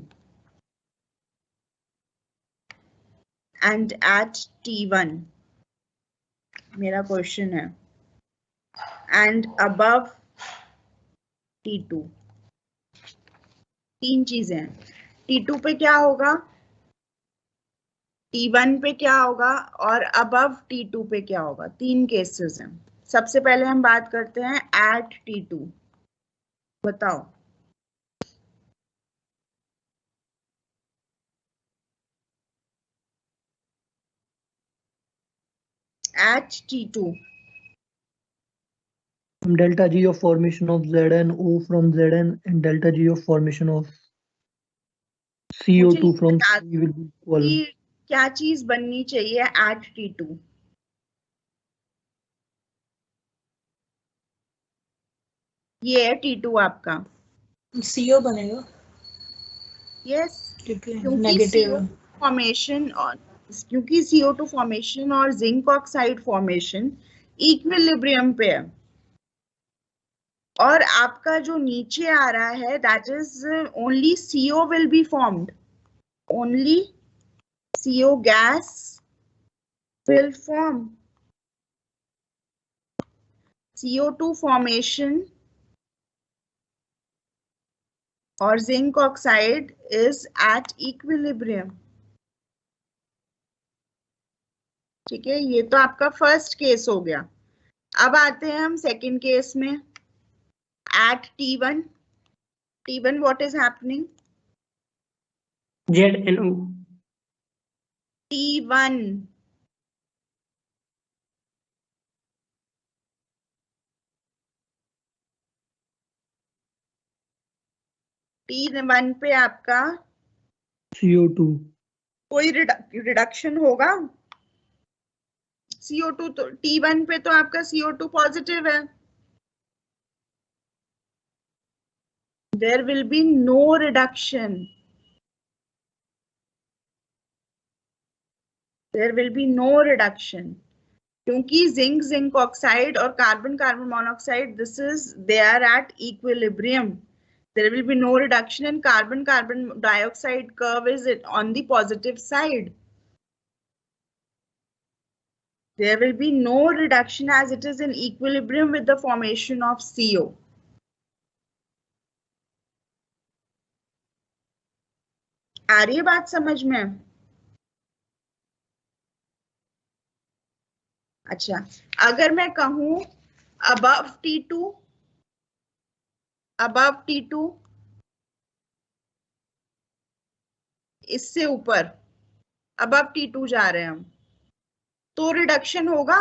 and at T1, मेरा क्वेश्चन है, एंड अबव T2। तीन चीजें हैं, T2 पे क्या होगा, T1 पे क्या होगा और अबव T2 पे क्या होगा। तीन केसेस हैं। सबसे पहले हम बात करते हैं एट T2। बताओ। At T2 delta G of formation of ZnO from Zn and delta G of formation of मुझे CO2 ये from बता C will be equal. कि क्या चीज बननी चाहिए एट T2। ये है T2 आपका। CO बनेगा यस, क्योंकि क्योंकि नेगेटिव CO2 फॉर्मेशन और CO2 फॉर्मेशन और जिंक ऑक्साइड फॉर्मेशन इक्विलिब्रियम पे है, और आपका जो नीचे आ रहा है that is only CO will be formed, only CO gas will form. CO2 formation और zinc oxide is at equilibrium. ठीक है, ये तो आपका फर्स्ट केस हो गया। अब आते हैं हम सेकंड केस में eight T1। T1 what is happening? ZnO. T1 T1 पे आपका CO2 कोई रिडक्शन होगा? CO2 तो T1 पे तो आपका CO2 पॉजिटिव है, there will be no reduction, there will be no reduction, क्योंकि जिंक ऑक्साइड और carbon monoxide this is they are at equilibrium, there will be no reduction and carbon dioxide curve is on the positive side. There will be no reduction as it is in equilibrium with the formation of CO. आ रही है बात समझ में? अच्छा, अगर मैं कहूं above T2 इससे ऊपर above T2 जा रहे हैं हम, तो रिडक्शन होगा?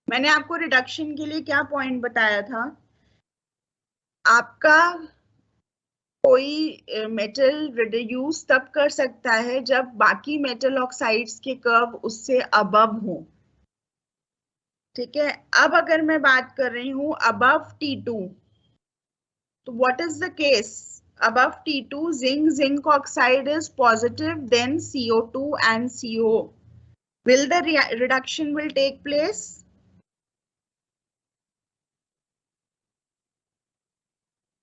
मैंने आपको रिडक्शन के लिए क्या पॉइंट बताया था, आपका कोई मेटल रिड्यूस तब कर सकता है जब बाकी मेटल ऑक्साइड्स के कर्व उससे अबव हो। ठीक है, अब अगर मैं बात कर रही हूं अबव T2, तो what is the case? Above T2 zinc oxide is positive, then CO2 and CO, will the reduction will take place?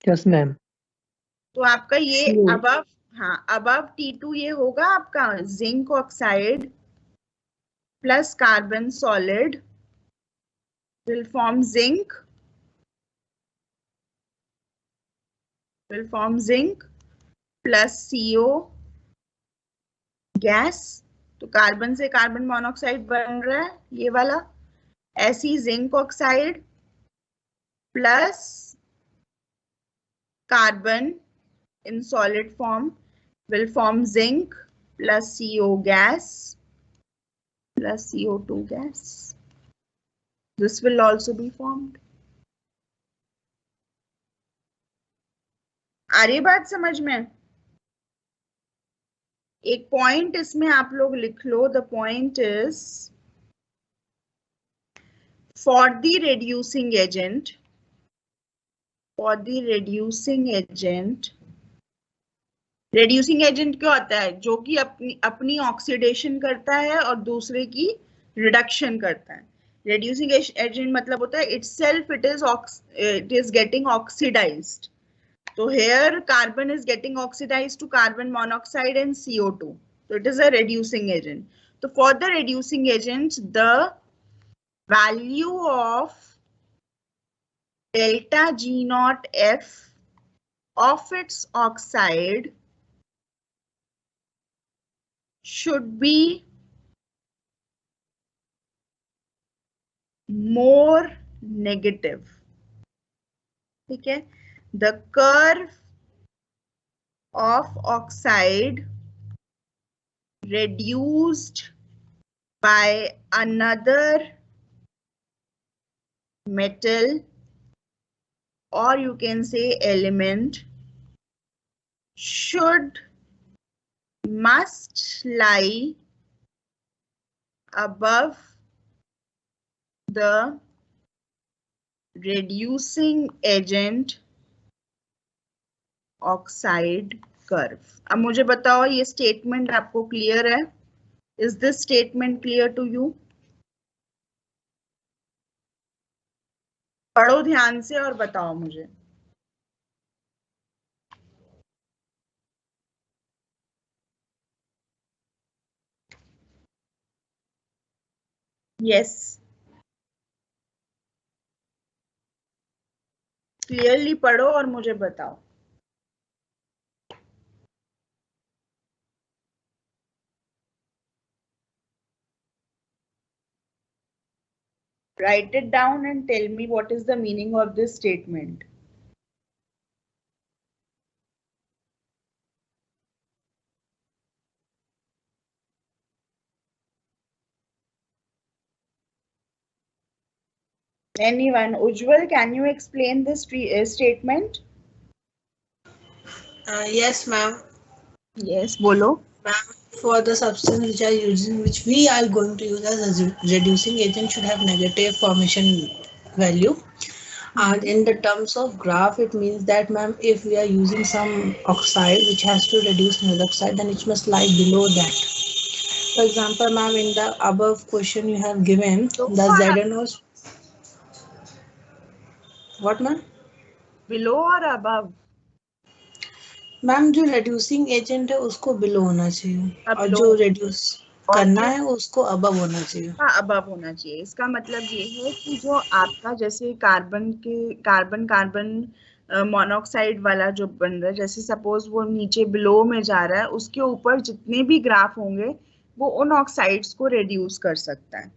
yes ma'am. तो आपका ये CO. अबव, हाँ अबव T2 ये होगा आपका zinc oxide plus carbon solid will form zinc plus CO gas, तो carbon से carbon monoxide बन रहा है ये वाला, ऐसी zinc oxide plus carbon in solid form will form zinc plus CO gas plus CO2 gas. This will also be formed. आ रही बात समझ में? एक पॉइंट इसमें आप लोग लिख लो, the point is for the reducing agent, reducing agent क्या होता है? जो कि अपनी ऑक्सीडेशन करता है और दूसरे की रिडक्शन करता है. reducing agent मतलब होता है itself it is getting oxidized. So here carbon is getting oxidized to carbon monoxide and CO2. So it is a reducing agent. So for the reducing agent, the value of delta G naught F of its oxide should be more negative. Okay, the curve of oxide reduced by another metal, or you can say element, must lie above the reducing agent oxide curve. अब मुझे बताओ ये statement आपको clear है? Is this statement clear to you? पढ़ो ध्यान से और बताओ मुझे. Yes. क्लियरली पढ़ो और मुझे बताओ. Write it down and tell me what is the meaning of this statement. Anyone? Ujjwal, can you explain this statement? Yes, ma'am. Yes, bolo. Ma'am, for the substance which we are going to use as a reducing agent should have negative formation value. And in the terms of graph, it means that, ma'am, if we are using some oxide which has to reduce hydroxide, then it must lie below that. For example, ma'am, in the above question you have given the ZNOs. What, ma'am? Below or above? Ma'am जो reducing agent है उसको below होना चाहिए और जो reduce करना है उसको above होना चाहिए. हाँ, above होना चाहिए. इसका मतलब ये है कि जो आपका जैसे कार्बन मोनोऑक्साइड वाला जो बन रहा है, जैसे सपोज वो नीचे बिलो में जा रहा है, उसके ऊपर जितने भी ग्राफ होंगे वो उन ऑक्साइड्स को रिड्यूस कर सकता है.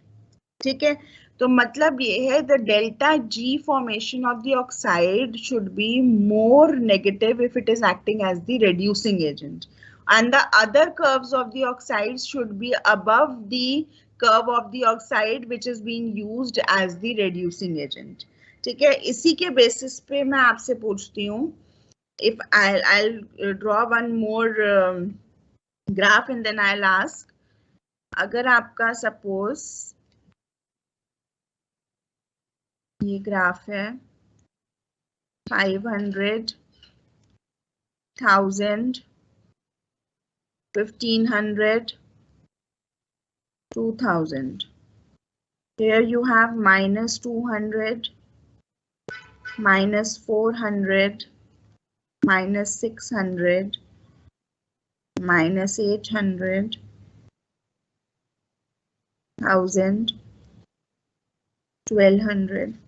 ठीक है, तो मतलब ये है the delta G formation of the oxide should be more negative if it is acting as the reducing agent, and the other curves of the oxides should be above the curve of the oxide which is being used as the reducing agent. ठीक है, इसी के basis पे मैं आपसे पूछती हूँ, if I'll draw one more graph and then I'll ask, अगर आपका सपोज ये ग्राफ है 500, 1000, 1500, 2000. Here you have minus 200, minus 400, minus 600, minus 800, 1000, 1200.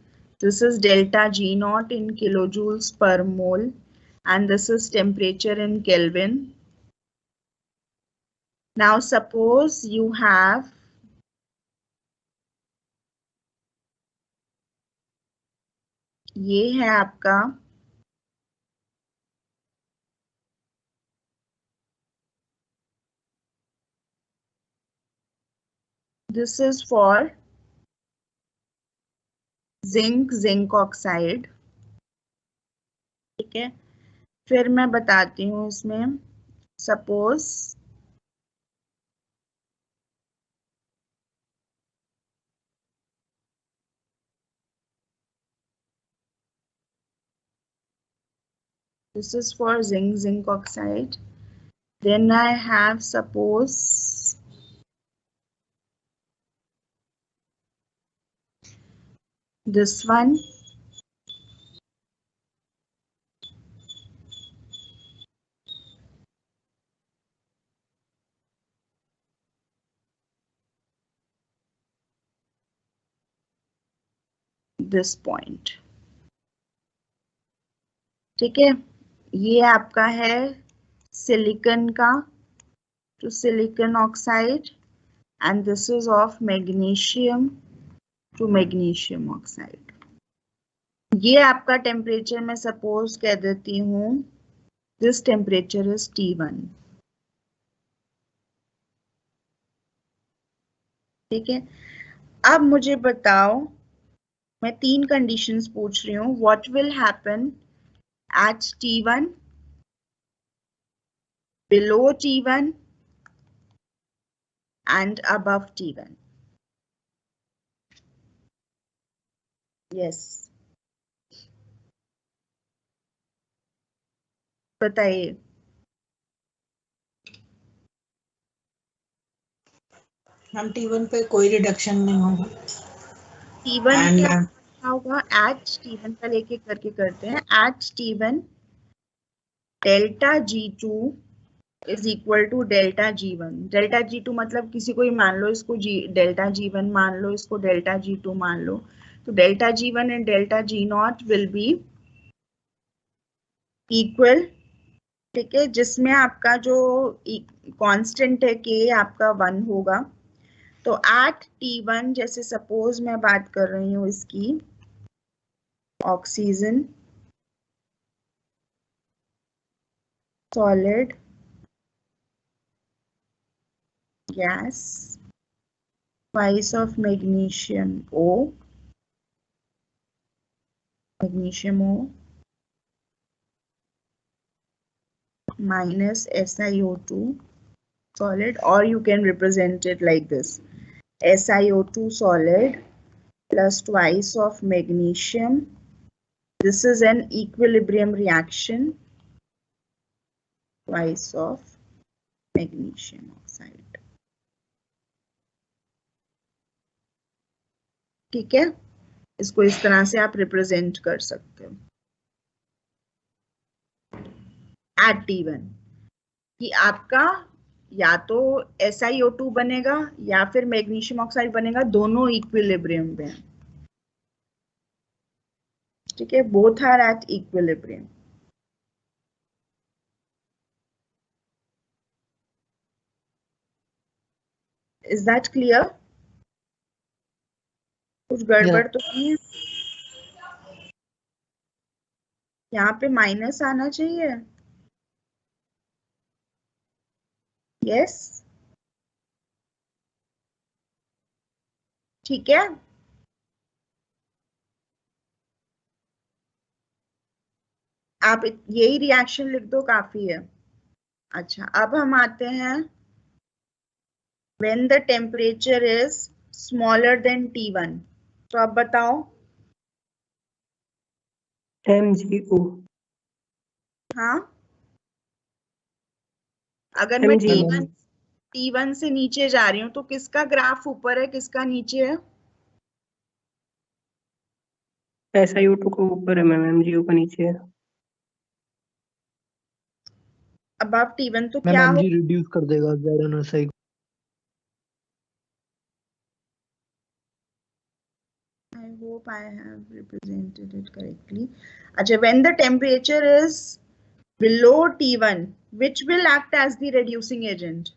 This is delta G naught in kilojoules per mole, and this is temperature in Kelvin. Now suppose you have ये है आपका this is for zinc oxide. ठीक है, फिर मैं बताती हूँ इसमें, suppose This is for zinc oxide. Then I have, suppose, this one. This point. ठीक है, ये आपका है सिलिकॉन का, to silicon oxide, and this is of magnesium to magnesium oxide. ये आपका टेम्परेचर मैं सपोज कह देती हूँ, दिस टेम्परेचर इज T1. ठीक है, अब मुझे बताओ, मैं 3 कंडीशंस पूछ रही हूँ. What will happen eight T1, below T1 and above T1. Yes, बताइए. हम T1 पे कोई रिडक्शन नहीं होगा. T1 क्या होगा? एट T1 का लेके करके करते हैं. At T1 delta G2 is equal to delta G1. Delta G2 मतलब किसी को ही मान लो, इसको डेल्टा G1 मान लो, इसको डेल्टा G2 मान लो. तो delta G1 and delta G0 will be equal. ठीक है, जिसमें आपका जो कांस्टेंट है K आपका 1 होगा. तो एट T1 जैसे सपोज मैं बात कर रही हूँ इसकी, oxygen, solid, gas, twice of magnesium O, minus SiO2 solid, or you can represent it like this: SiO2 solid plus twice of magnesium. This is an equilibrium reaction, twice of magnesium oxide. ठीक है, इसको इस तरह से आप represent कर सकते हो एट T1 कि आपका या तो SiO2 बनेगा या फिर मैग्नीशियम ऑक्साइड बनेगा, दोनों इक्विलिब्रियम में. ठीक है, both are at equilibrium. Is that clear? कुछ गड़बड़ तो नहीं है? यहाँ पे माइनस आना चाहिए. यस, ठीक है. आप यही रिएक्शन लिख दो, काफी है. अच्छा, अब हम आते हैं when the temperature is smaller than T1. तो अब बताओ. MgO. हाँ, अगर मैं T1 से नीचे जा रही हूँ तो किसका ग्राफ ऊपर है, किसका नीचे है? SiO2 का ऊपर है मैम, MgO का नीचे है. अबव T1 तो मैम क्या हो? Mg रिड्यूस कर देगा ZnSi. I hope I have represented it correctly. अच्छा, when the temperature is below T1, which will act as the reducing agent?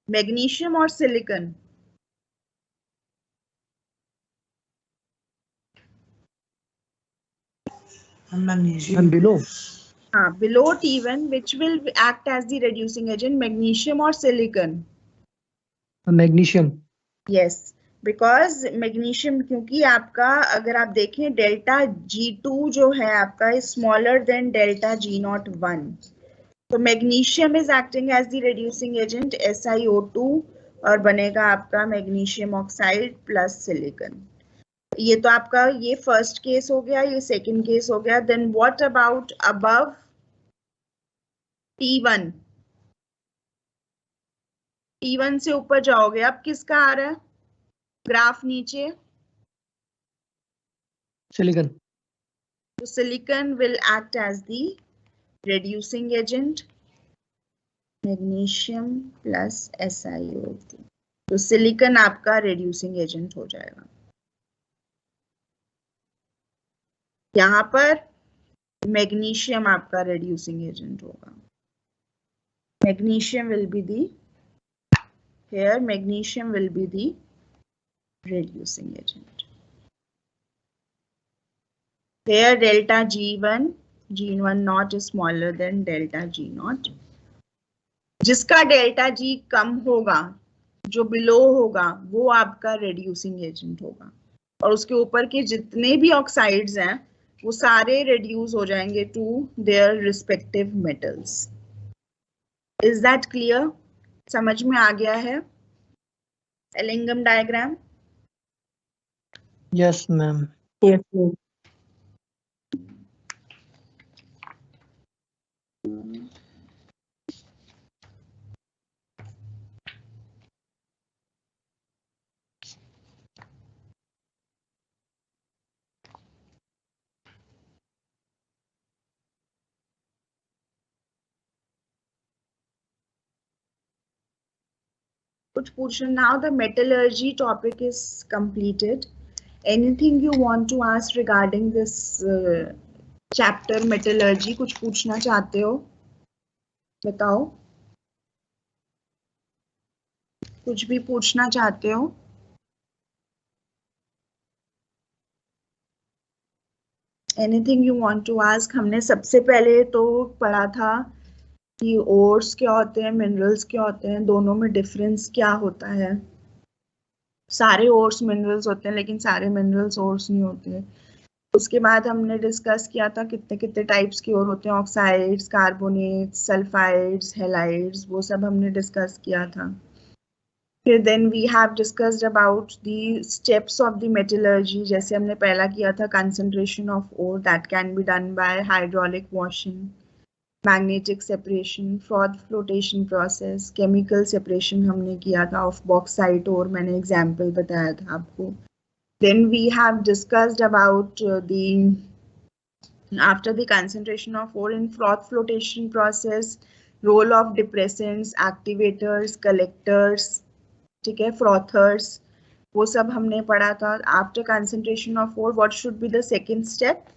Magnesium or silicon? Magnesium. And below? Below T1, which will act as the reducing agent, magnesium or silicon? Magnesium. Yes, because magnesium, क्योंकि आपका अगर आप देखें delta G2 जो है आपका is smaller than delta G0 1. तो magnesium is acting as the reducing agent, SiO2, और बनेगा आपका magnesium oxide plus silicon. ये तो आपका ये फर्स्ट केस हो गया, ये सेकंड केस हो गया. Then what about above T1 से ऊपर जाओगे, अब किसका आ रहा है ग्राफ नीचे? सिलिकॉन। तो silicon will act as the reducing agent, magnesium plus SiO2। तो सिलिकॉन आपका reducing agent हो जाएगा। यहाँ पर मैग्नीशियम आपका reducing agent होगा। Magnesium will be the here magnesium will be the reducing agent. Here delta G1 naught is smaller than delta G naught. जिसका delta G कम होगा, जो बिलो होगा, वो आपका रेड्यूसिंग एजेंट होगा, और उसके ऊपर के जितने भी ऑक्साइड्स हैं वो सारे रेड्यूस हो जाएंगे to their respective metals. Is that clear? समझ में आ गया है Ellingham diagram? Yes ma'am. Yes, ma'am. कुछ पूछना? Now the metallurgy topic is completed. Anything you want to ask regarding this chapter metallurgy? कुछ पूछना चाहते हो? बताओ, कुछ भी पूछना चाहते हो? Anything you want to ask? हमने सबसे पहले तो पढ़ा था कि ओर्स क्या होते हैं, मिनरल्स क्या होते हैं, दोनों में डिफरेंस क्या होता है। सारे ओर्स मिनरल्स होते हैं लेकिन सारे मिनरल्स ओर्स नहीं होते। उसके बाद हमने डिस्कस किया था कितने कितने टाइप्स के और होते हैं, ऑक्साइड्स, कार्बोनेट्स, सल्फाइड्स, हैलाइड्स, वो सब हमने डिस्कस किया था। फिर then we have discussed about the steps of the metallurgy. जैसे हमने पहला किया था concentration of ore, that can be done by hydraulic washing, magnetic separation, froth flotation process, chemical separation हमने किया था ऑफ बॉक्साइट और, मैंने एग्जांपल बताया था आपको। Then we have discussed about after the concentration of ore in froth flotation process, role of depressants, activators, collectors, ठीक है, frothers, वो सब हमने पढ़ा था। After concentration of ore, what should be the second step?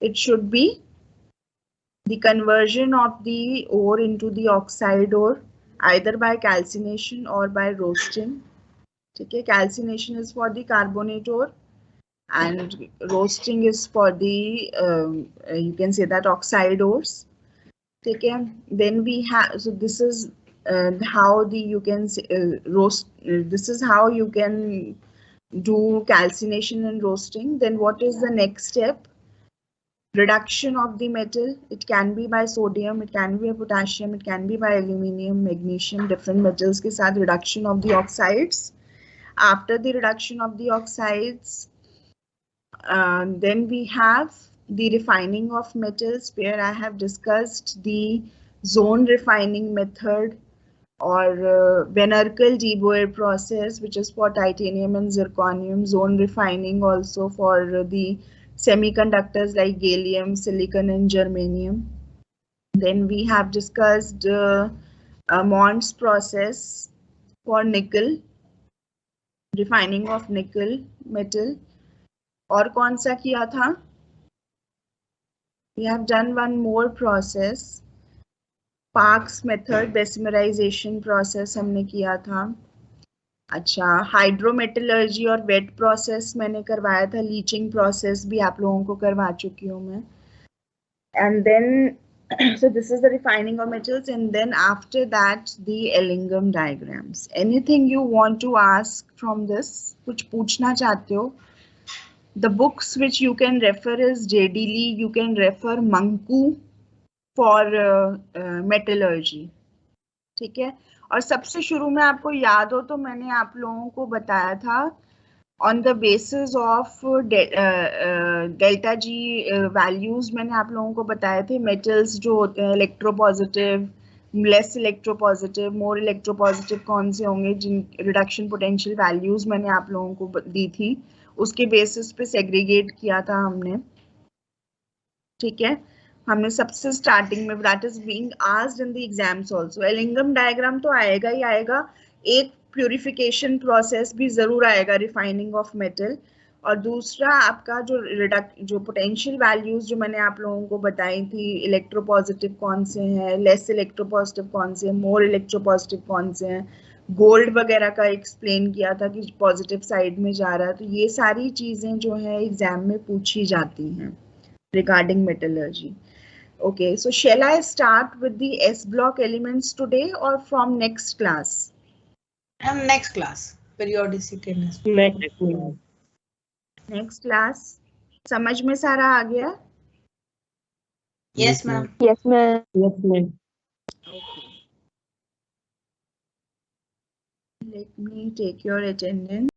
It should be the conversion of the ore into the oxide ore, either by calcination or by roasting. ठीक है, calcination is for the carbonate ore and roasting is for the you can say that oxide ores. ठीक है, then we have, so this is how the you can say, roast, this is how you can do calcination and roasting. Then what is the next step? Reduction of the metal. It can be by sodium, it can be by potassium, it can be by aluminium, magnesium, different metals के साथ reduction of the oxides. After the reduction of the oxides, then we have the refining of metals, where I have discussed the zone refining method or Van Arkel de Boer process, which is for titanium and zirconium, zone refining also for the semiconductors like gallium, silicon and germanium. Then we have discussed Mond's process for nickel, refining of nickel metal. और कौन सा किया था? We have done one more process, Parkes method, besmerization process हमने किया था। अच्छा, hydrometallurgy और वेट प्रोसेस मैंने करवाया था, लीचिंग प्रोसेस भी आप लोगों को करवा चुकी हूँ मैं। And then so this is the refining of metals, and then after that the Ellingham diagrams. Anything you want to ask from this? कुछ पूछना चाहते हो? The books which you can refer is J.D. Lee, you can refer Manku for metallurgy, ठीक है। और सबसे शुरू में आपको याद हो तो मैंने आप लोगों को बताया था on the basis of delta G values मैंने आप लोगों को बताए थे। मेटल्स जो होते हैं electropositive, less electropositive, more electropositive कौन से होंगे, जिन रिडक्शन पोटेंशियल वैल्यूज मैंने आप लोगों को दी थी, उसके बेसिस पे सेग्रीगेट किया था हमने। ठीक है, हमने सबसे स्टार्टिंग में that is being asked in the exams also. Ellingham diagram तो आएगा ही आएगा, एक प्यूरिफिकेशन प्रोसेस भी जरूर आएगा, रिफाइनिंग ऑफ मेटल, और दूसरा आपका जो पोटेंशियल वैल्यूज जो मैंने आप लोगों को बताई थी, इलेक्ट्रोपॉजिटिव कौन से हैं, लेस इलेक्ट्रोपॉजिटिव कौन से हैं, मोर इलेक्ट्रोपॉजिटिव कौन से हैं, गोल्ड वगैरह का एक्सप्लेन किया था कि पॉजिटिव साइड में जा रहा है। तो ये सारी चीजें जो है एग्जाम में पूछी जाती हैं regarding metallurgy. Okay, so shall I start with the S block elements today or from next class? Next class, periodicity. Next class. समझ में सारा आ गया? Yes, ma'am. Yes, ma'am. Yes, ma'am. Okay. Let me take your attendance.